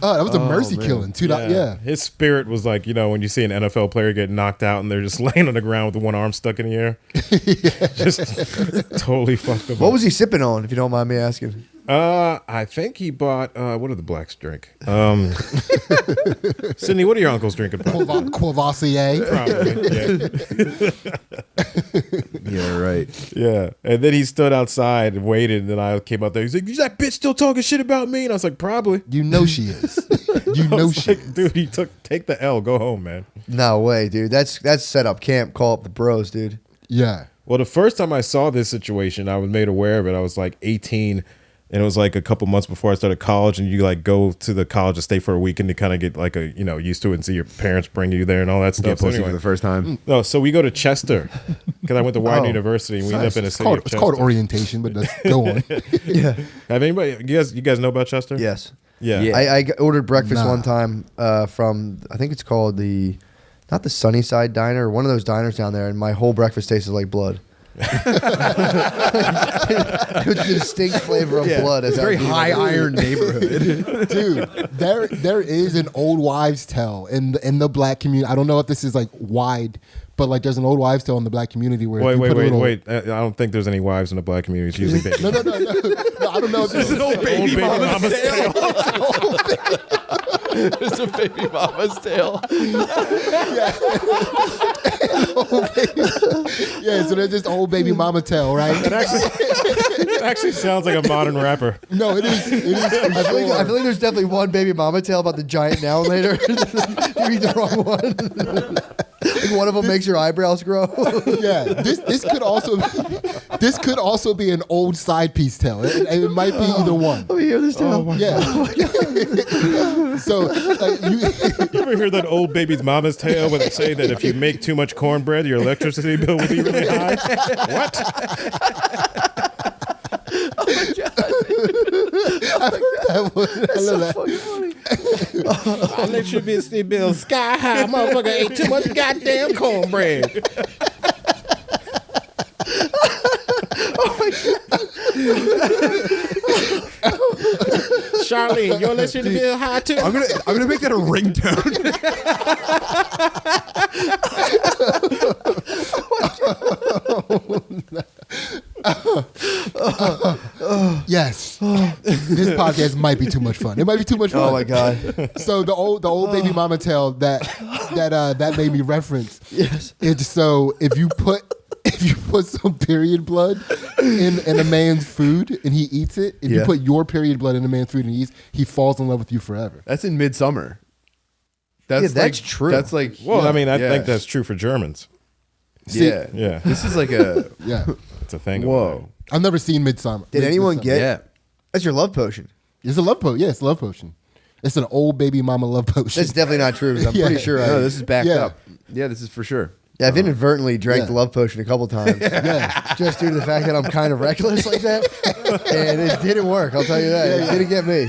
Oh, that was a mercy killing. $2. Yeah. His spirit was like, you know, when you see an NFL player get knocked out and they're just laying on the ground with one arm stuck in the air. Just totally fucked up. What was he sipping on, if you don't mind me asking? I think he bought, what do the blacks drink? Sydney, what are your uncles drinking? Courvoisier. Probably, yeah. yeah, right. Yeah. And then he stood outside and waited, and then I came out there. He's like, "Is that bitch still talking shit about me?" And I was like, "Probably." You know she is. You know she Like, is. dude, take the L, go home, man. No way, dude. That's set up camp. Call up the bros, dude. Yeah. Well, the first time I saw this situation, I was made aware of it. I was like 18, and it was like a couple months before I started college, and you like go to the college to stay for a weekend to kind of get like used to it and see your parents bring you there and all that stuff. Get So pussy anyway. for the first time. No, so we go to Chester because I went to Wyden Oh, University, and we end up in a It's city called, of it's Chester. called orientation, but let's go on. Yeah. Have anybody? You guys know about Chester? Yes. Yeah. Yeah. I ordered breakfast Nah. one time from, I think it's called not the Sunnyside Diner, one of those diners down there, and my whole breakfast tasted like blood. With a distinct flavor of blood. It's a very high iron neighborhood. Dude, there is an old wives' tale in the black community. I don't know if this is like wide, but like there's an old wives' tale in the black community where Wait. I don't think there's any wives in the black community. It's usually babies. No. I don't know if this is an old baby mama's tale. It's a baby mama's tale. Yeah, so there's this old baby mama tale, right? It actually sounds like a modern rapper. No, it is. I feel like there's definitely one baby mama tale about the giant now and later. You read the wrong one. Like one of them makes your eyebrows grow. Yeah, this could also be an old side piece tale. It might be either one. Let me hear this tale. Yeah. So You ever hear that old baby's mama's tale where they say that if you make too much cornbread, your electricity bill will be really high? What? I've heard that one. I love that. Fucking funny. Electricity bill sky high. Motherfucker ate too much goddamn cornbread. Charlene, your electricity bill high too? I'm gonna make that a ringtone. Yes, this podcast might be too much fun. It might be too much fun. Oh my god. So the old baby mama tale that made me reference. Yes. It's so if you put some period blood in a man's food and he eats it, if you Yeah. put your period blood in a man's food and he eats, he falls in love with you forever. That's in Midsummer. That's true. That's like. Well, I mean, I yeah. think that's true for Germans. Yeah. Yeah. This is like a. Yeah, It's a thing. Whoa. I've never seen Midsummer. Did anyone Midsummer. get? Yeah. That's your love potion. It's a love potion. Yeah, it's a love potion. It's an old baby mama love potion. That's definitely not true. 'Cause I'm pretty sure. No, this is backed Yeah. up. Yeah, this is for sure. I've inadvertently drank Yeah. the love potion a couple times. Yeah. Just due to the fact that I'm kind of reckless like that. And it didn't work, I'll tell you that. It didn't get me.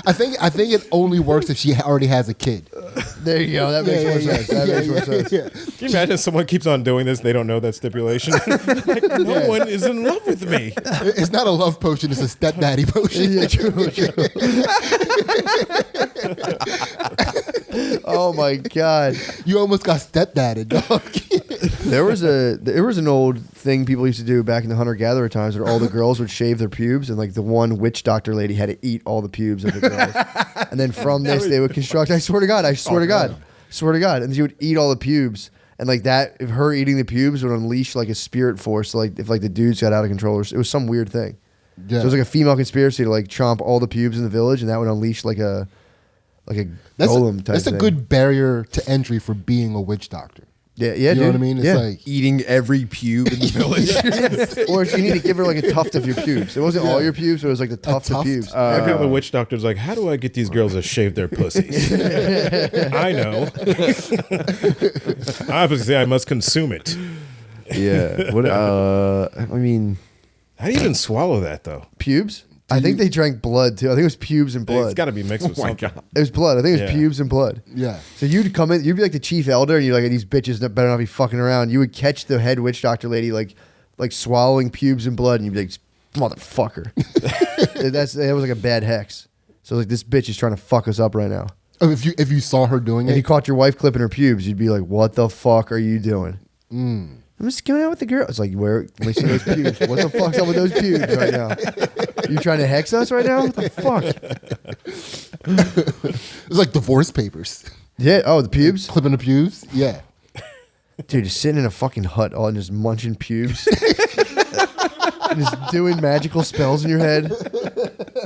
I think it only works if she already has a kid. There you go. That makes more sense. That makes more sense. Yeah. Can you imagine someone keeps on doing this? They don't know that stipulation. Like, no one is in love with me. It's not a love potion, it's a stepdaddy potion. Yeah, true. Oh my god. You almost got stepdadded, dog. There was an old thing people used to do back in the hunter gatherer times where all the girls would shave their pubes and like the one witch doctor lady had to eat all the pubes of the girls. And then from this they would construct I swear to God. And she would eat all the pubes. And like that, if her eating the pubes would unleash like a spirit force, so like if like the dudes got out of control, it was some weird thing. Yeah. So it was like a female conspiracy to like chomp all the pubes in the village, and that would unleash like a golem type. That's a thing. good barrier to entry for being a witch doctor. Yeah, You know dude. what I mean? It's Yeah. like Eating every pube in the village. Or you need to give her like a tuft of your pubes. It wasn't all your pubes, but it was like the tuft of tuft? pubes. I feel the witch doctor's like, how do I get these girls to shave their pussies? I know. Obviously, I must consume it. Yeah. What? I mean, How do you even swallow that, though? Pubes? I think they drank blood too. I think it was pubes and blood. It's got to be mixed with something. It was blood. I think it was Yeah. pubes and blood. yeah. So you'd come in, you'd be like the chief elder, and you're like, these bitches that better not be fucking around. You would catch the head witch doctor lady like swallowing pubes and blood, and you'd be like, motherfucker. That was like a bad hex. So like this bitch is trying to fuck us up right now. Oh, if you saw her doing If you it, caught your wife clipping her pubes, you'd be like, what the fuck are you doing? I'm just going out with the girl. It's like, where? Let me see those pubes. What the fuck's up with those pubes right now? You trying to hex us right now? What the fuck? it's like divorce papers. Yeah. Oh, the pubes? Clipping the pubes. Yeah. Dude, just sitting in a fucking hut all and just munching pubes. And just doing magical spells in your head.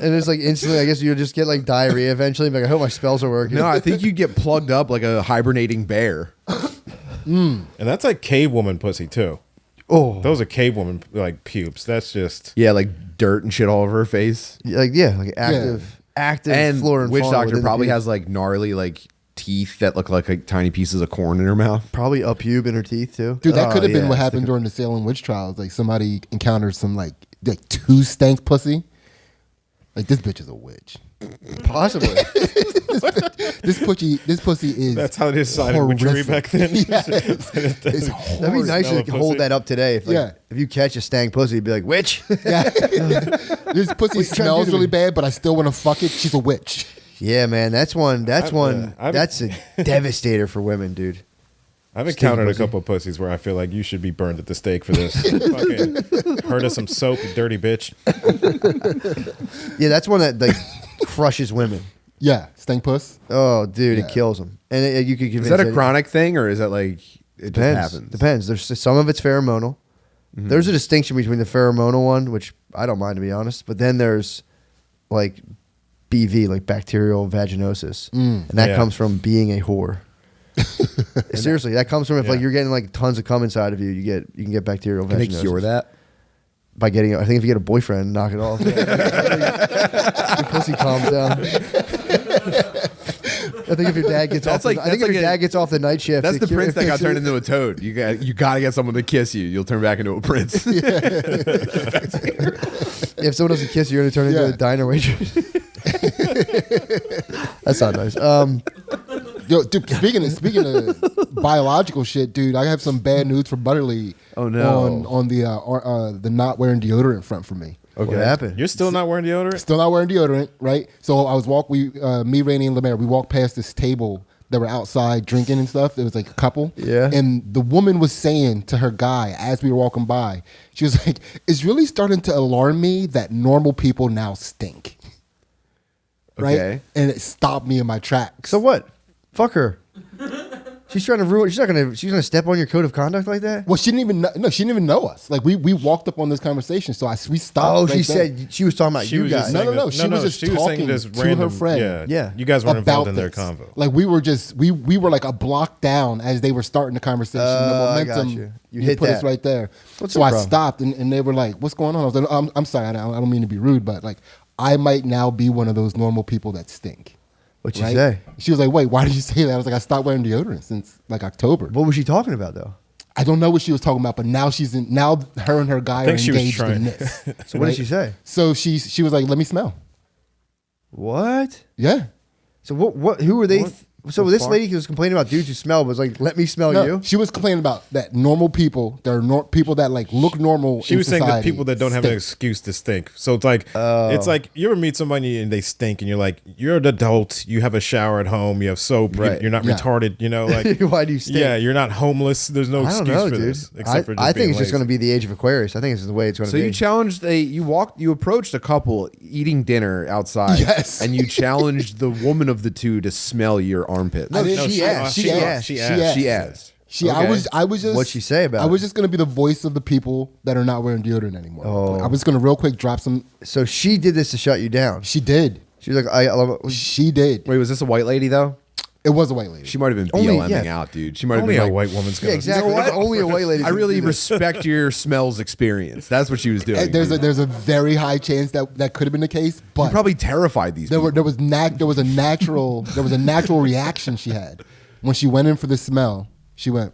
And it's like instantly, I guess you'll just get like diarrhea eventually. Like, I hope my spells are working. no, I think you get plugged up like a hibernating bear. And that's like cave woman pussy, too. Oh. Those are cave woman, like, pubes. That's just... Yeah, like dirt and shit all over her face. Like active And flora and witch fauna doctor within the probably pubes. has like gnarly like teeth that look like tiny pieces of corn in her mouth. Probably a pube in her teeth too. Dude, that Oh, could have been yeah, what it's happened during the Salem witch trials. Like somebody encountered some like too stank pussy. Like this bitch is a witch. Possibly. This pussy is. That's how they decided witchery back then. Yes. It's That'd be horrible. nice Smell to of hold pussy. that up today. If, if you catch a stank pussy, you'd be like, witch? Yeah. This pussy What you trying to do smells to really me? bad, but I still want to fuck it. She's a witch. Yeah, man. That's one. That's I've- that's a devastator for women, dude. I've Stinky encountered a pussy. couple of pussies where I feel like you should be burned at the stake for this. Fucking heard of some soap, you dirty bitch. Yeah, that's one that like crushes women. Yeah, stank puss. Oh, dude, Yeah. it kills them. And you could Is that a chronic thing or is that like it Depends. just happens? Depends. There's some of it's pheromonal. There's a distinction between the pheromonal one, which I don't mind to be honest, but then there's like BV, like bacterial vaginosis, and that Yeah. comes from being a whore. Seriously, that comes from if like Yeah. you're getting like tons of cum inside of you, you can get bacterial Can they vaginosis. cure that? By getting, I think if you get a boyfriend, knock it off. Your pussy calms down. I think if your dad gets That's off, like- I think that's if your like a- dad gets off the night shift, That's it the cure- prince that it got cure- turned into a toad. You got to get someone to kiss you. You'll turn back into a prince. If someone doesn't kiss you, you're gonna turn into Yeah. a diner waitress. That's not nice. Yo, dude, speaking of biological shit, dude, I have some bad news for Butterly. Oh, no. On the not wearing deodorant front for me. What happened? You're still not wearing deodorant? Still not wearing deodorant, right? So I was me, Rainey, and Lemaire, we walked past this table that were outside drinking and stuff. It was like a couple. Yeah. And the woman was saying to her guy as we were walking by, she was like, "It's really starting to alarm me that normal people now stink." Right? Okay. And it stopped me in my tracks. So what? Fuck her. She's trying to ruin. She's gonna step on your code of conduct like that. Well, she didn't even know, no, she didn't even know us. Like we walked up on this conversation, so we stopped. Oh, right she there. said she was talking about She you was just guys. No, saying no, no. this- She was just saying talking this to her friend. Yeah. You guys weren't involved in their this. convo. Like we were just we were like a block down as they were starting the conversation. The I momentum got you. You hit put us that. right there. What's so the I problem? stopped and they were like, "What's going on?" I was like, "I'm sorry. I don't mean to be rude, but like I might now be one of those normal people that stink." What'd right? she say? She was like, "Wait, why did you say that?" I was like, "I stopped wearing deodorant since like October." What was she talking about though? I don't know what she was talking about, but now now her and her guy are think she was engaged trying- in this. So what right? did she say? So she was like, "Let me smell." What? Yeah. So what? Who were they? So the this fuck? lady who was complaining about dudes who smell was like, "Let me smell No, you." she was complaining about that normal people. There are people that like look normal. She in was saying that society people that don't have an stink. excuse to stink. So it's like you ever meet somebody and they stink, and you're like, you're an adult, you have a shower at home, you have soap, Right. you're not Yeah. retarded, you know, like Why do you stink? yeah, you're not homeless. There's no I don't excuse know, for dude. this except for just I think being it's just lazy. going to be the age of Aquarius. I think it's the way it's going to So be. you challenged you approached a couple eating dinner outside. Yes. And you challenged the woman of the two to smell your armpit. I didn't- she asked. She asked. She She asked. asked. She asked. I was just. What'd she say about I was it? just gonna be the voice of the people that are not wearing deodorant anymore. Oh. I was gonna real quick drop some. So she did this to shut you down. She did. She was like, "I love it." She did. Wait, was this a white lady though? It was a white lady. She might have been Only- BLMing yeah. out, dude. She might have Only been a like, white woman's Yeah, gonna exactly. Only a white lady. I can really do this. respect your smells experience. That's what she was doing. There's dude. a very high chance that could have been the case, You but probably terrified these people. there was a natural reaction she had when she went in for the smell. She went,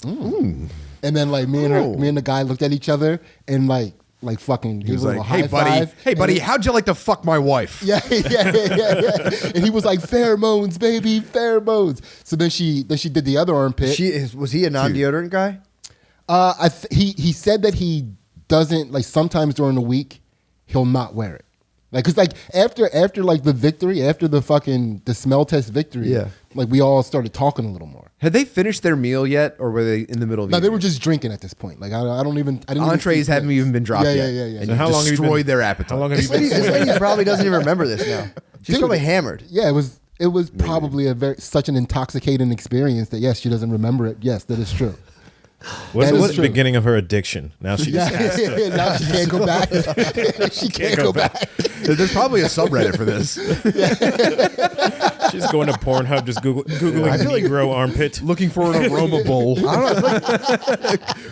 and then like me and the guy looked at each other and like fucking. He was gave a like, little "Hey, high buddy. five, Hey, and buddy. he- How'd you like to fuck my wife?" Yeah. And he was like, "Pheromones, baby, pheromones." So then she did the other armpit. Was he a non-deodorant guy? He said that he doesn't like sometimes during the week he'll not wear it. Like, cause like after like the victory, after the smell test victory, Yeah. like we all started talking a little more. Had they finished their meal yet, or were they in the middle of? No, eating they were it? just drinking at this point. Like I didn't Entrees even haven't even been dropped Yeah, yet. yeah. And So you how long have you destroyed been- their appetite. How long have you This been? lady probably doesn't even remember this now. She's Dude. probably hammered. Yeah, it was probably such an intoxicating experience that yes, she doesn't remember it. Yes, that is true. What That was is the true. beginning of her addiction? Now she just has to. Now she can't go back. She can't go back. There's probably a subreddit for this. She's going to Pornhub, just googling Negro armpit. Looking for an aroma bowl. I don't know.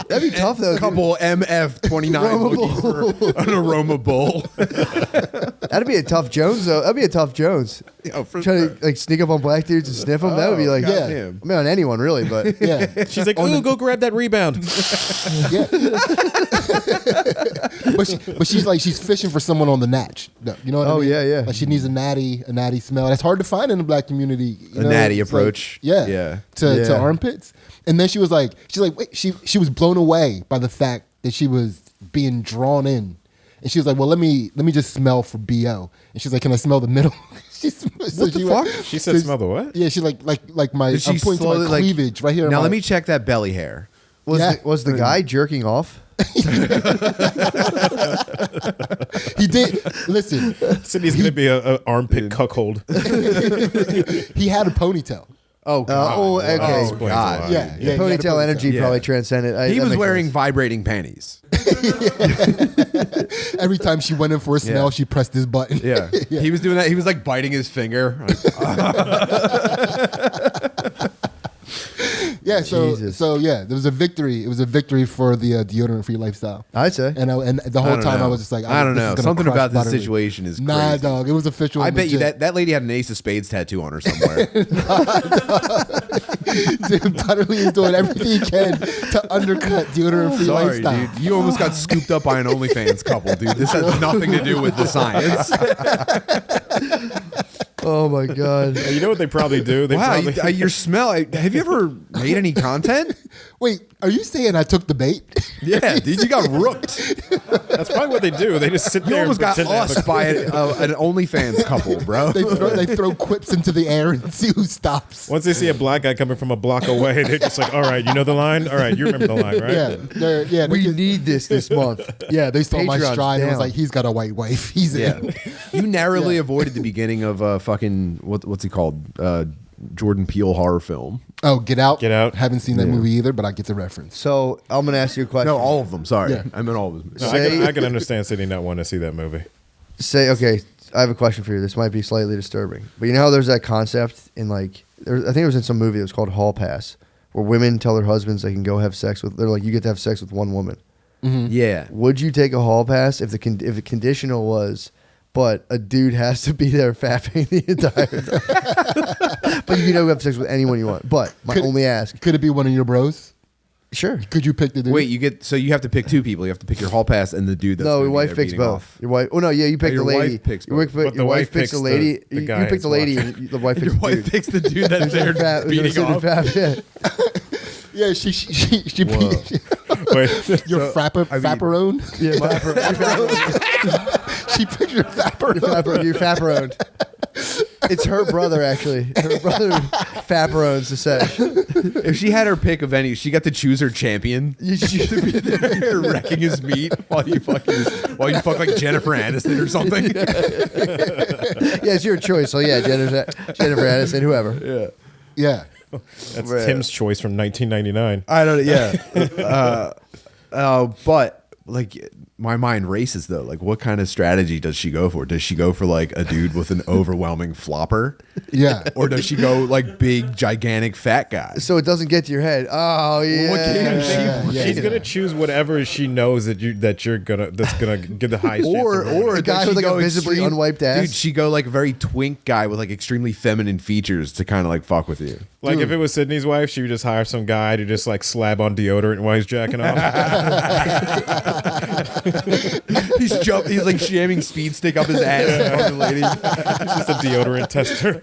That'd be tough though. Couple MF29 looking for an aroma bowl. That'd be a tough Jones though. That'd be a tough Jones. Yo, for Trying to like sneak up on black dudes and sniff them. That would be like, goddamn. I mean, on anyone really, but Yeah, She's like, ooh, go grab that rebound. yeah. but she's fishing for someone on the natch. You know what I Oh, mean? yeah. Like she needs a natty smell. That's hard to find in the black community. You know? natty It's like- approach. yeah. To Yeah. armpits. And then she's like, wait, she was blown away by the fact that she was being drawn in. And she was like, well, let me just smell for BO. And she's like, can I smell the middle? What the fuck? She said, smell the what? Yeah, she's like my. Did she I'm pointing to slowly, my like- cleavage right here. Now my- let me check that belly hair. was the guy jerking off? He did. Listen, Sydney's going to be a armpit cuckold. he had a ponytail. Oh god. Okay. explains a God. lot. Yeah, yeah. Ponytail energy Yeah. probably transcended. He was wearing vibrating panties. Every time she went in for a smell, Yeah. she pressed this button. Yeah. He was doing that. He was like biting his finger. Yeah, so Jesus. yeah, there was a victory. It was a victory for the deodorant-free lifestyle. I'd say. And the whole time I was just like, I don't this know. is gonna Something crush about this Butterly. situation is Nah, crazy. dog, it was official. I bet you legit. that lady had an Ace of Spades tattoo on her somewhere. Dude, Butterly is doing everything he can to undercut deodorant-free Sorry, lifestyle. dude. You almost got scooped up by an OnlyFans couple, dude. This has nothing to do with the science. Oh my god. You know what they probably do? They Wow, probably, your smell. Have you ever made any content? Wait, are you saying I took the bait? Yeah, dude, you got rooked. that's probably what they do. They just sit You there almost and got pretend they have us a- by an OnlyFans couple, bro. they throw quips into the air and see who stops. Once they see a black guy coming from a block away, they're just like, all right, you know the line? All right, you remember the line, right? We need this month. Yeah, they saw my Patreon's stride and was down. like, he's got a white wife. He's Yeah, in. you narrowly avoided the beginning of a fucking what's he called? Jordan Peele horror film. Oh, Get Out. Get Out. Haven't seen that movie either, but I get the reference. So I'm gonna ask you a question. No, all of them. Sorry, Yeah. I meant all of them. No, I can understand Sydney not wanting to see that movie. Say okay. I have a question for you. This might be slightly disturbing, but you know how there's that concept in I think it was in some movie that was called Hall Pass, where women tell their husbands they can go have sex with. They're like, you get to have sex with one woman. Yeah, Would you take a hall pass if the conditional was, but a dude has to be there fapping the entire time? But you can go have sex with anyone you want. But my only ask, Could it be one of your bros? sure. Could you pick the dude? wait, you have to pick two people. You have to pick your hall pass and the dude. That's No, gonna your be wife there picks beating both. off. Your wife. Oh no, yeah, you pick your the lady. wife picks Your both. wife- But the your wife wife picks the picks lady. the You guy pick the that's lady, watching. and the wife picks Your the wife dude. picks the dude that's there beating Sitting off. fap, yeah. Yeah, she Wait, your fapperone. Yeah, She picked your fapperone. you fapperone. It's her brother, actually. Her brother fapperones the set. If she had her pick of any, she got to choose her champion. You should be There wrecking his meat while you fuck like Jennifer Aniston or something. Yeah, it's your choice. So yeah, Jennifer Aniston, whoever. Yeah. that's Tim's choice from 1999. I don't. Yeah. But like my mind races though. Like, what kind of strategy does she go for? Does she go for like a dude with an overwhelming flopper, Yeah. or does she go like big, gigantic, fat guy? So it doesn't get to your head. Oh yeah. What game is she? Yeah. She's gonna choose whatever she knows that's gonna give the highest chance. Or of winning. The guy does she with, like, go a visibly unwiped ass? Dude, she go like a very twink guy with like extremely feminine features to kind of like fuck with you. Like if it was Sydney's wife, she would just hire some guy to just like slab on deodorant while he's jacking off. He's like jamming speed stick up his ass in front of the lady. He's just a deodorant tester.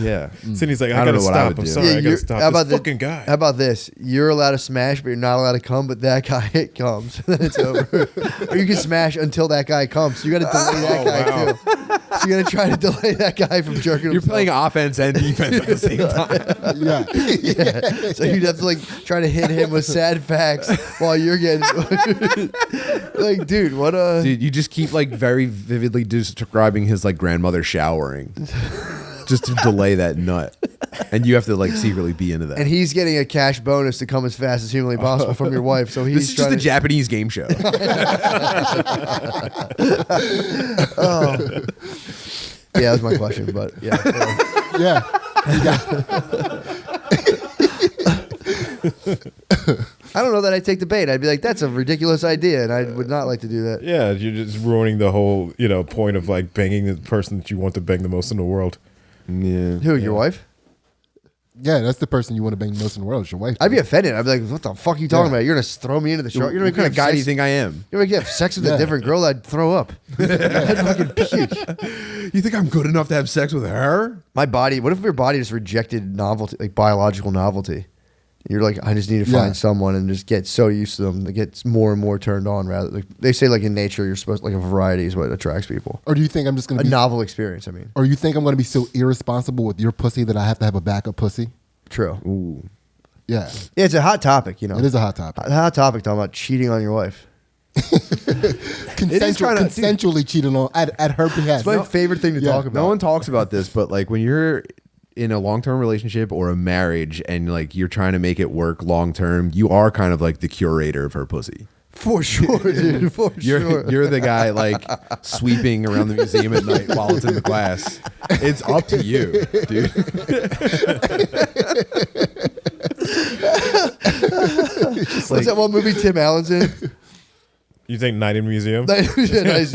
Yeah. Sydney's like, I I don't gotta know what I stop. would I'm do. sorry, I gotta you're- stop. how This about fucking guy. How about this? You're allowed to smash, but you're not allowed to come. But that guy comes, then it's over. Or you can smash until that guy comes. So you got to delay that guy wow. too. So you got to try to delay that guy from jerking. You're himself. playing offense and defense at the same time. Yeah. Yeah. So you'd have to like try to hit him with sad facts while you're getting like, dude, what a Dude, you just keep like very vividly describing his like grandmother showering just to delay that nut. And you have to like secretly be into that. and he's getting a cash bonus to come as fast as humanly possible from your wife. So he's This is just trying a Japanese game show. Yeah, that's my question. But yeah, Yeah. I don't know that I'd take the bait. I'd be like, that's a ridiculous idea, and I would not like to do that. Yeah, you're just ruining the whole, point of like banging the person that you want to bang the most in the world. Yeah. Who, your wife? Yeah, that's the person you want to bang most in the world. Is your wife. I'd be offended. I'd be like, what the fuck are you talking Yeah. about? You're going to throw me into the shark? You're What going kind of guy do you think I am? You're going to have sex with a Yeah. different girl? I'd throw up. I'd fucking puke. You think I'm good enough to have sex with her? My body, what if your body just rejected novelty, like biological novelty? You're like, I just need to find someone and just get so used to them that gets more and more turned on. Rather, like they say, like in nature, you're supposed like a variety is what attracts people. Or do you think I'm just going A to be novel experience. I mean, Or you think I'm going to be so irresponsible with your pussy that I have to have a backup pussy? true. Ooh. Yeah, Yeah, it's a hot topic. You know, it is a hot topic. a hot topic talking about cheating on your wife. Consensually cheating on at her behest. It's my favorite thing to talk about. No one talks about this, but like when you're in a long-term relationship or a marriage and like you're trying to make it work long-term, you are kind of like the curator of her pussy. For sure, dude. For You're sure. you're the guy like sweeping around the museum at night while it's in the glass. It's up to you, dude. What's that one movie Tim Allen's in? You think Night in Museum? Yeah, that's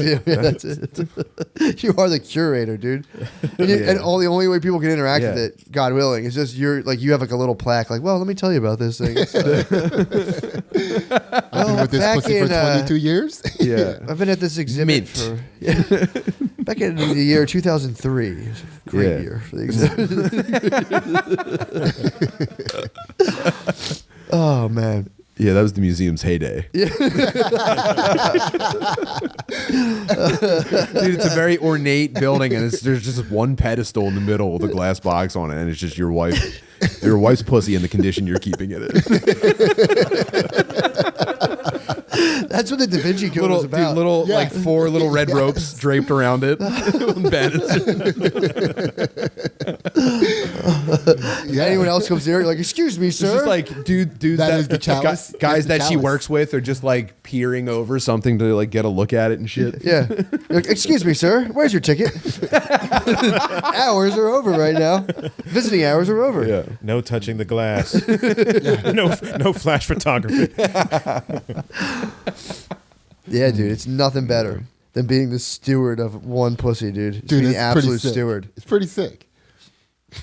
it. You are the curator, dude. And all the only way people can interact with it, God willing, is just you're like you have like a little plaque, like, well, let me tell you about this thing. I've been with this back pussy for in, 22 years. Yeah. I've been at this exhibit Mint. for back in the year 2003. It was a great Yeah. year for the exhibit. Oh man. Yeah, that was the museum's heyday. Yeah. Dude, it's a very ornate building, and there's just one pedestal in the middle with a glass box on it, and it's just your wife's pussy in the condition you're keeping it in. That's what the Da Vinci Code was about. Like 4 little red ropes draped around it. Anyone else comes there, you're like, excuse me, It's sir. just like dudes That is the chalice. guys That's the that she chalice. works with are just like peering over something to like get a look at it and shit. Yeah. You're like, excuse me, sir. Where's your ticket? Hours are over right now. Visiting hours are over. Yeah. No touching the glass. No flash photography. Yeah, dude. It's nothing better than being the steward of one pussy, dude. Dude, being it's the pretty absolute sick. steward. It's pretty sick.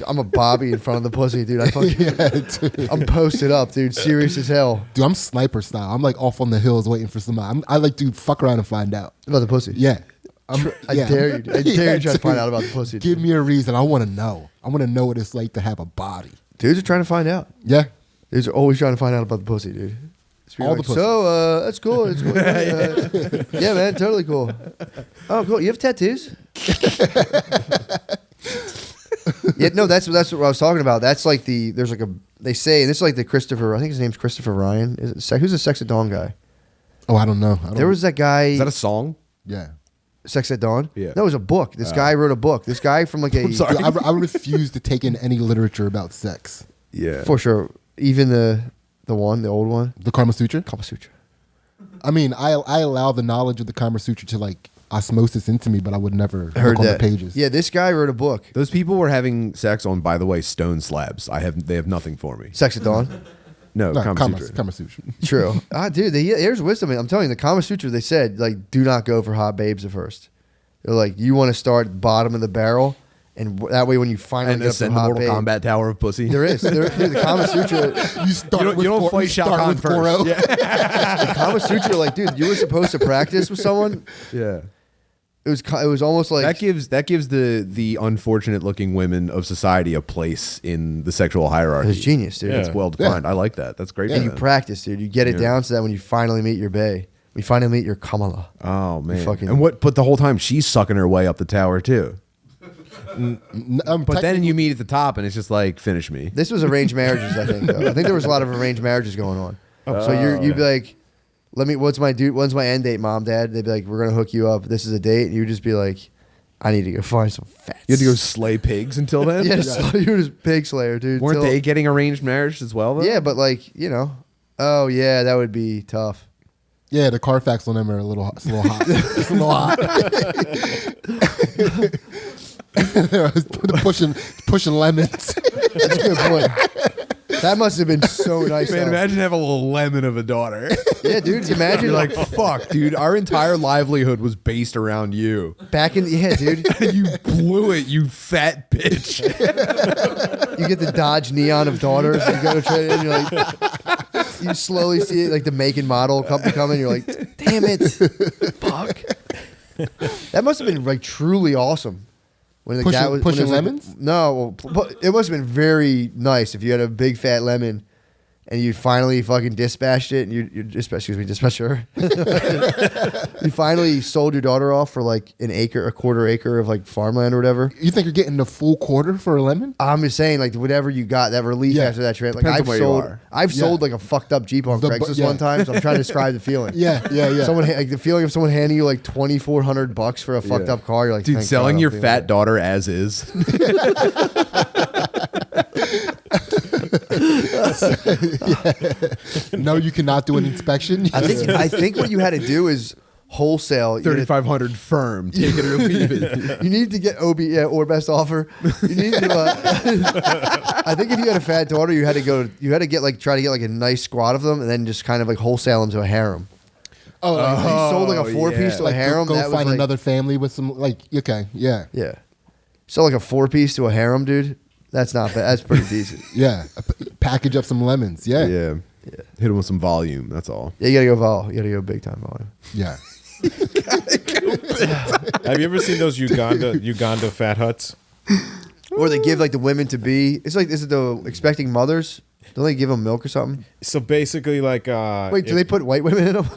I'm a Bobby in front of the pussy, dude. I fucking, I'm posted up, dude. Serious as hell. Dude, I'm sniper style. I'm like off on the hills waiting for somebody. I like to fuck around and find out. About the pussy. Yeah. I dare you. Dude. I dare you to try to find out about the pussy. Give Dude. me a reason. I want to know. I want to know what it's like to have a body. Dudes are trying to find out. Yeah. Dudes are always trying to find out about the pussy, dude. Just be All the pussy. So, that's cool. It's cool. Yeah, man, totally cool. Oh, cool. You have tattoos? Yeah, no, that's what I was talking about. That's like there's like they say, and this is like the Christopher, I think his name's Christopher Ryan. Who's the Sex at Dawn guy? Oh, I don't know. There was that guy, Is that a song? Yeah. Sex at Dawn? Yeah. No, it was a book. This guy wrote a book. This guy from like a, Dude, I refuse to take in any literature about sex. Yeah. for sure, even the old one, The Kama Sutra? Kama Sutra. I mean, I allow the knowledge of the Kama Sutra to like osmosis into me, but I would never Heard look on that. the pages. Yeah, this guy wrote a book. Those people were having sex on, by the way, stone slabs. They have nothing for me. Sex at Dawn. No, No, Kama Sutra. Kama Sutra. True. Dude, here's wisdom. I'm telling you, the Kama Sutra, they said, like, do not go for hot babes at first. They're like, you want to start bottom of the barrel, and that way when you finally And get up to ascend the hot Mortal babe, Kombat Tower of Pussy. there is. Dude, the Kama Sutra, You start You don't- with you don't four- fight you Shao start Kahn with first. 4-0. the Kama Sutra, like, dude, you were supposed to practice with someone. Yeah. It was almost like That gives the unfortunate looking women of society a place in the sexual hierarchy. it's genius, dude. Yeah. It's well defined. I like that. That's great. And for you them. practice, dude. You get it Yeah. down so that when you finally meet your bae, when you finally meet your Kamala. Oh man. fucking- And what? But the whole time she's sucking her way up the tower too. But then you meet at the top and it's just like finish me. This was arranged marriages, I think. Though. I think there was a lot of arranged marriages going on. So you'd be like, when's my end date, mom, dad? They'd be like, we're gonna hook you up. This is a date. And you'd just be like, I need to go find some fats. You had to go slay pigs until then. Yeah, you're just pig slayer, dude. Weren't Till- they getting arranged marriage as well? Though? Yeah, but like oh yeah, that would be tough. Yeah, the Carfax on them are a little hot. It's a little hot. It's a little hot. They're pushing lemons. That's a good point. That must have been so nice. Man, though. imagine having a little lemon of a daughter. Yeah, dude. Imagine You're like, fuck, dude. Our entire livelihood was based around you. back in dude. You blew it, you fat bitch. You get the Dodge Neon of daughters. You go to trade it, and you're like, you slowly see it, like the make and model company coming. You're like, damn it, fuck. That must have been like truly awesome. When the Pushing- guy was pushing when it was, like, lemons? no, but it must have been very nice if you had a big fat lemon. And you finally fucking dispatched it, and you dispatcher. You finally sold your daughter off for like a quarter acre of like farmland or whatever. You think you're getting the full quarter for a lemon? I'm just saying, like whatever you got, that relief Yeah. after that trip. Like Depends I've on where you sold, are. I've Yeah. sold like a fucked up Jeep on Craigslist yeah. one time. So I'm trying to describe the feeling. Yeah. Someone like the feeling of someone handing you like $2,400 for a fucked Yeah. up car. You're like, Dude, thank selling God your I'm fat feeling daughter as is. No, you cannot do an inspection. that. I think what you had to do is wholesale. You had to- 3,500 firm. Take it or leave it. You need to get or best offer. You need to. I think if you had a fat daughter, you had to try to get like a nice squad of them, and then just kind of like wholesale them to a harem. Oh, Like, if you sold like a 4-piece yeah. to a like harem. go that was find like, another family with some like okay, yeah, Yeah, so like a 4-piece to a harem, dude. That's not bad. That's pretty decent. yeah. Package up some lemons, yeah, Yeah. Hit him with some volume. That's all. Yeah, you gotta go vol. You gotta go big time volume. yeah. Have you ever seen those Uganda fat huts? Or they give like the women to be. It's like, is it the expecting mothers? Don't they give them milk or something? So basically, like, Wait, do they put white women in them?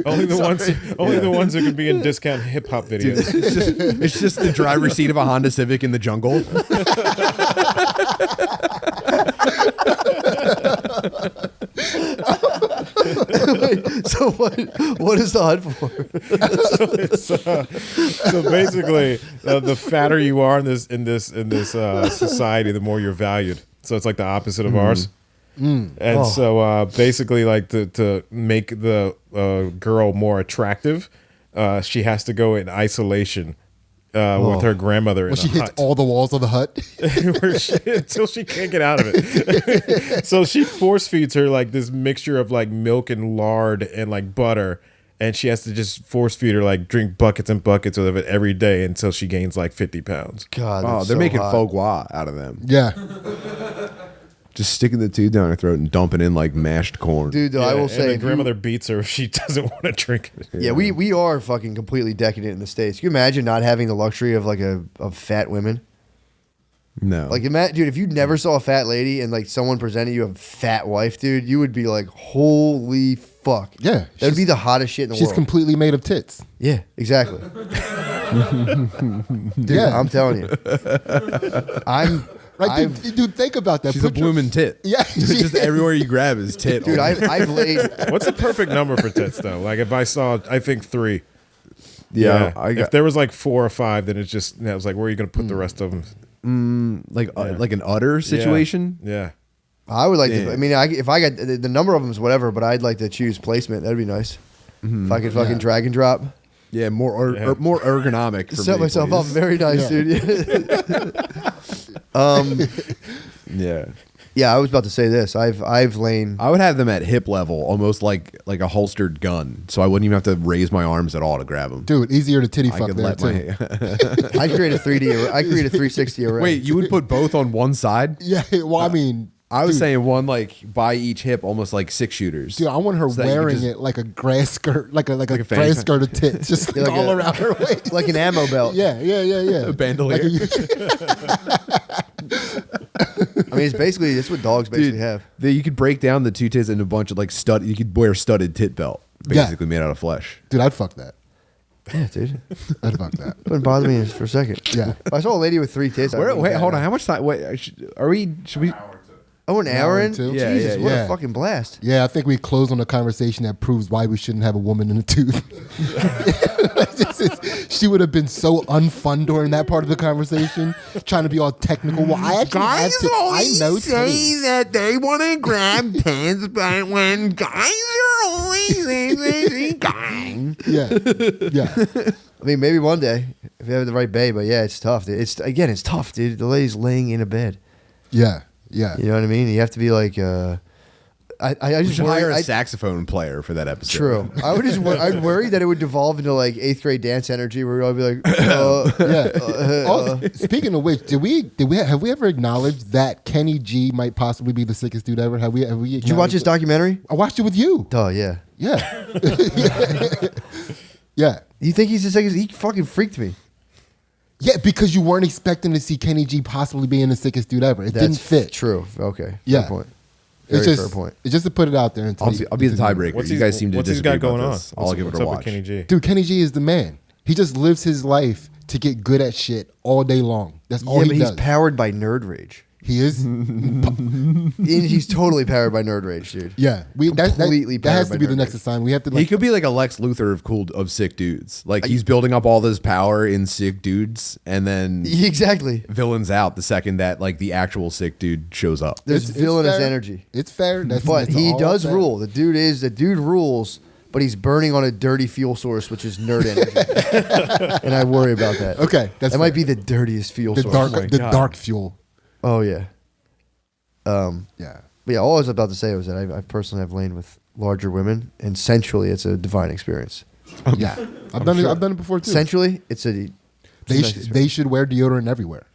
only the ones who can be in discount hip hop videos? It's just the driver's seat of a Honda Civic in the jungle. Wait, so what is the hut for? So basically, the fatter you are in this society, the more you're valued. So it's like the opposite of ours. And so basically, like to make the girl more attractive, she has to go in isolation with her grandmother in Well, she a hits hut. all the walls of the hut. Until she can't get out of it. So she force feeds her like this mixture of like milk and lard and like butter, and she has to just force feed her, like drink buckets and buckets of it every day until she gains like 50 pounds. God, Oh, that's they're so making hot. faux gras out of them. Yeah, Just sticking the tube down her throat and dumping in like mashed corn. Dude, though, I will and say, the if you- grandmother beats her if she doesn't want to drink it. yeah, we are fucking completely decadent in the States. Can you imagine not having the luxury of like of fat women? No. Like, dude, if you never saw a fat lady and like someone presented you a fat wife, dude, you would be like, holy fuck. Yeah, That would be the hottest shit in the she's world. completely made of tits. Yeah, exactly. Dude, Yeah. I'm telling you. Right, dude, think about that. She's a Put your- blooming tit. Yeah, It's just everywhere you grab is tit. Dude, I've laid. What's the perfect number for tits though? Like if I saw, I think 3. yeah. If there was like 4 or 5, then it's just, I was like, where are you going to put the rest of them? like an udder situation. Yeah. I would like to. Yeah. I mean, if I got the number of them is whatever, but I'd like to choose placement. That'd be nice. If I could fucking drag and drop, Yeah, more Yeah. more ergonomic. For set me, myself up please. very nice, Yeah. dude. Yeah, Yeah, I was about to say this. I've lain. I would have them at hip level, almost like a holstered gun, so I wouldn't even have to raise my arms at all to grab them. dude, easier to titty I fuck could there let too. my. I create a 3D. I create a 360 array. Wait, you would put both on one side? Yeah, well, I mean, I was dude, saying one like by each hip, almost like 6 shooters. dude, I want her So that you could wearing just- it like a grass skirt, like a fanny grass pack. skirt of tits, just Yeah, like all a- around her waist. like an ammo belt. Yeah. A bandolier. I mean, it's basically that's what dogs basically have. You could break down the two tits into a bunch of like stud. You could wear a studded tit belt, Yeah. basically made out of flesh. Dude, I'd fuck that. Yeah, dude. I'd fuck that. Wouldn't bother me for a second. Yeah. If I saw a lady with 3 tits. I'd Wait, be wait, bad. hold on. How much time? Wait, are we? Should we? Oh, an hour in? two. Yeah, Jesus, yeah, what yeah. a fucking blast. Yeah, I think we closed on a conversation that proves why we shouldn't have a woman in a tooth. She would have been so unfun during that part of the conversation, trying to be all technical. Well, I actually have to. I know titties. that they want to grab tits, but when guys are always saying Yeah, yeah. I mean, maybe one day if you have the right bae, but yeah, it's tough. Dude. It's tough, dude. The lady's laying in a bed. Yeah, yeah. You know what I mean? You have to be like, I We just should hire worry. a saxophone player for that episode. True. I would just. I'd worry that it would devolve into like 8th grade dance energy, where I'd be like, Yeah. Also, speaking of which, have we ever acknowledged that Kenny G might possibly be the sickest dude ever? Have we? Did you watch this documentary? I watched it with you. Oh yeah. Yeah. Yeah. You think he's the sickest? He fucking freaked me. Yeah, because you weren't expecting to see Kenny G possibly being the sickest dude ever. It didn't fit. True. Okay. Yeah. Fair point. It's Very just, fair point. It's just to put it out there. And I'll be the tiebreaker. What's You he's- guys seem to what's he's disagree got going about on? this. I'll give it What's a up with watch. Kenny G? Dude, Kenny G is the man. He just lives his life to get good at shit all day long. That's all Yeah, he but does. he's powered by nerd rage. He is. He's totally powered by nerd rage, dude. Yeah, Completely that has powered to by be the nerd next rage. assignment. We have to He like. could be like a Lex Luthor of sick dudes. Like he's building up all this power in sick dudes, and then Exactly. villains out the second that like the actual sick dude shows up. There's it's villainous fair. energy. It's fair. That's, But that's he all does fair. rule. The dude rules, but he's burning on a dirty fuel source, which is nerd energy. And I worry about that. Okay, that's that might fair. be the dirtiest fuel The source. dark, my the God. dark fuel. Oh yeah. Yeah. But yeah, all I was about to say was that I personally have lain with larger women, and sensually, it's a divine experience. Yeah, I've done it. I've done it before too. Sensually, it's a nice experience. They should wear deodorant everywhere.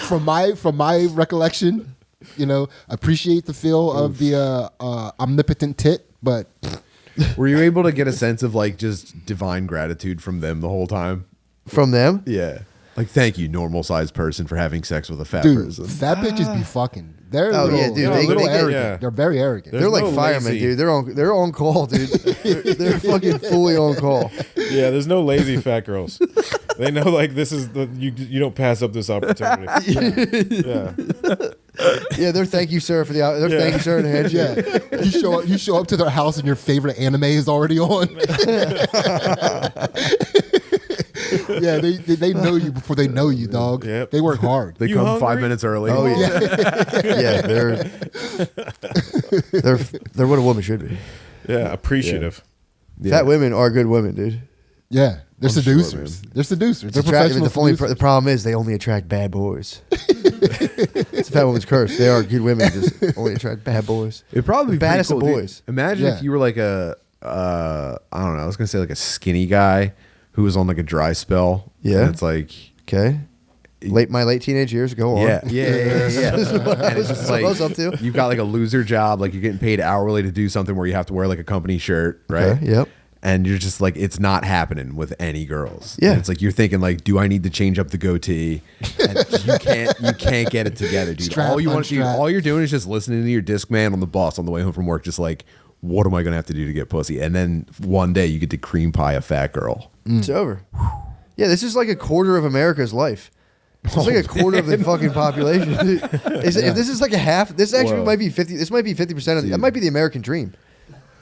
From my recollection, appreciate the feel of the omnipotent tit, but Were you able to get a sense of like just divine gratitude from them the whole time? From them. Yeah. Like, thank you, normal sized person, for having sex with a fat dude, person. fat bitches be fucking. They're Oh, little, yeah, dude, they're they- a little they get- arrogant. yeah. They're very arrogant. There's They're like no firemen, lazy- dude. They're on call, dude. They're fucking fully on call. Yeah, there's no lazy fat girls. They know like this is the you don't pass up this opportunity. Yeah. Yeah, they're thank you, sir, for the. They're Yeah. thank you, sir, in the handshake. Yeah, you show up to their house and your favorite anime is already on. Yeah, they know you before they know you, dog. Yep. They work hard. They You come 5 hungry? minutes early. Oh yeah, yeah. They're what a woman should be. Yeah, appreciative. Yeah. Fat women are good women, dude. Yeah, they're I'm sure, seducers. They're seducers. They're Attractive, professional the seducers. problem is they only attract bad boys. It's a fat woman's curse. They are good women, just only attract bad boys. It'd probably be The baddest pretty of cool, dude. boys. Imagine Yeah. if you were like a, I don't know, I was going to say like a skinny guy who was on like a dry spell. Yeah. And it's like, Okay, my late teenage years. Go on. yeah. And it's just What I was like, up to. you've got like a loser job, like you're getting paid hourly to do something where you have to wear like a company shirt, right? Okay, yep. And you're just like, it's not happening with any girls. Yeah. And it's like you're thinking like, do I need to change up the goatee? And you can't get it together, dude. Strap, all you want to do, unstrap. all you're doing is just listening to your disc man on the bus on the way home from work, just like, what am I gonna have to do to get pussy? And then one day you get to cream pie a fat girl. It's over. Yeah, this is like a quarter of America's life. It's like a quarter of the fucking population. If this is like a half, this actually Whoa. might be 50. This might be 50% of. That might be the American dream.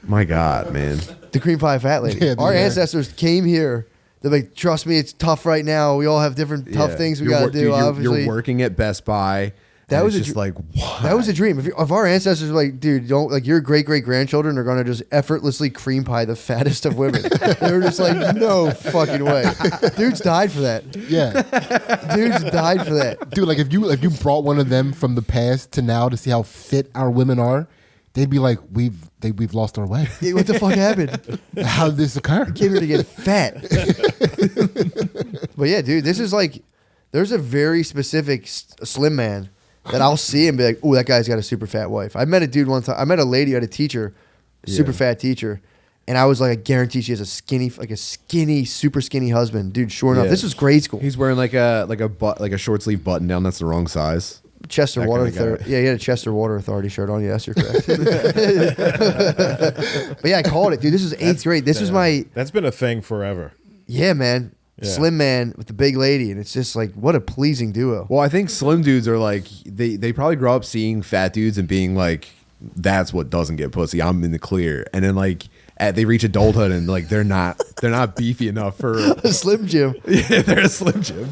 My God, man. The cream pie fat lady. Yeah, Our yeah. ancestors came here. They're like, trust me, it's tough right now. We all have different tough Yeah. things we You're got wor- to do. dude, Obviously, you're working at Best Buy. That and was it's a just dr- like, what? that was a dream. If our ancestors were like, dude, don't like your great great grandchildren are gonna just effortlessly cream pie the fattest of women. They were just like, no fucking way. Dudes died for that. Yeah, Dudes died for that. dude. Like if you brought one of them from the past to now to see how fit our women are, they'd be like, we've lost our way. Yeah, what the fuck happened? How did this occur? Came here to get fat. But yeah, dude, this is like, there's a very specific slim man that I'll see and be like, oh, that guy's got a super fat wife. I met a dude one time. I met a lady, I had a teacher, super fat teacher. And I was like, I guarantee she has a skinny, super skinny husband. Dude, sure enough, Yeah. this was grade school. He's wearing like a short sleeve button down that's the wrong size. Chester that Water kinda guy. Authority. Yeah, he had a Chester Water Authority shirt on. Yes, you're correct. But yeah, I called it, dude. This was 8th grade. This was my, That's been a thing forever. yeah, man. slim man with the big lady, and it's just like what a pleasing duo. Well, I think slim dudes are like they probably grow up seeing fat dudes and being like, that's what doesn't get pussy. I'm in the clear, and then like they reach adulthood and like they're not beefy enough for A Slim Jim. yeah, they're a Slim Jim.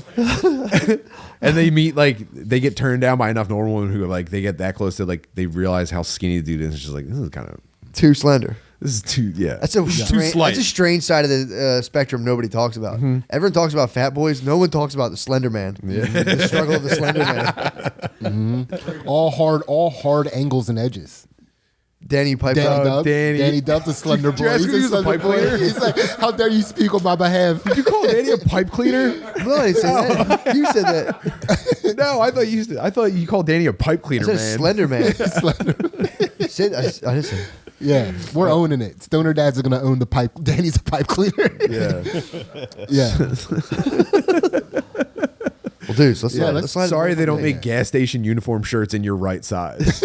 And they meet they get turned down by enough normal women who like they get that close to like they realize how skinny the dude is. It's just like this is kind of Too slender. this is too That's a strange, slight. that's a strange side of the spectrum nobody talks about. Everyone talks about fat boys. No one talks about the slender man. The struggle of the slender man. All hard angles and edges. Danny Pipe. Danny Dub's a slender boy. you ask him if he was a slender pipe boy. cleaner? He's like, how dare you speak on my behalf? You call Danny a pipe cleaner? No, I said that. You said that. No, I thought you called Danny a pipe I cleaner, said man. slender man. Slender. I just said. Yeah, we're owning it. Stoner dads are gonna own the pipe. Danny's a pipe cleaner. Yeah. Well, dude, so Yeah, let's slide Sorry they don't Yeah. make gas station uniform shirts in your right size.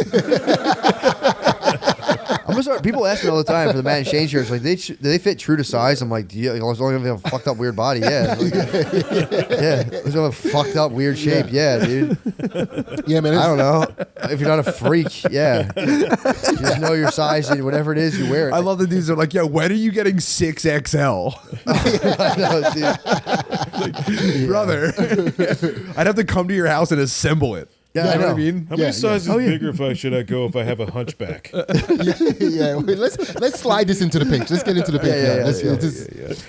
I'm gonna start. People ask me all the time for the Matt and Shane shirts, like do they fit true to size? I'm like, as long as they have a fucked up weird body, yeah. Like, yeah, as long as they have a fucked up weird shape, yeah, dude. Yeah, man. I don't know if you're not a freak, yeah. You just know your size and whatever it is, you wear it. I love the dudes that are like, yo, when are you getting 6XL? I know, dude. Brother, I'd have to come to your house and assemble it. Yeah, I You know know. what I mean? How many Yeah, sizes Oh, yeah. bigger should I go if I have a hunchback? Yeah, wait, let's slide this into the picture. Let's get into the picture. yeah, Let's- yeah, let's just-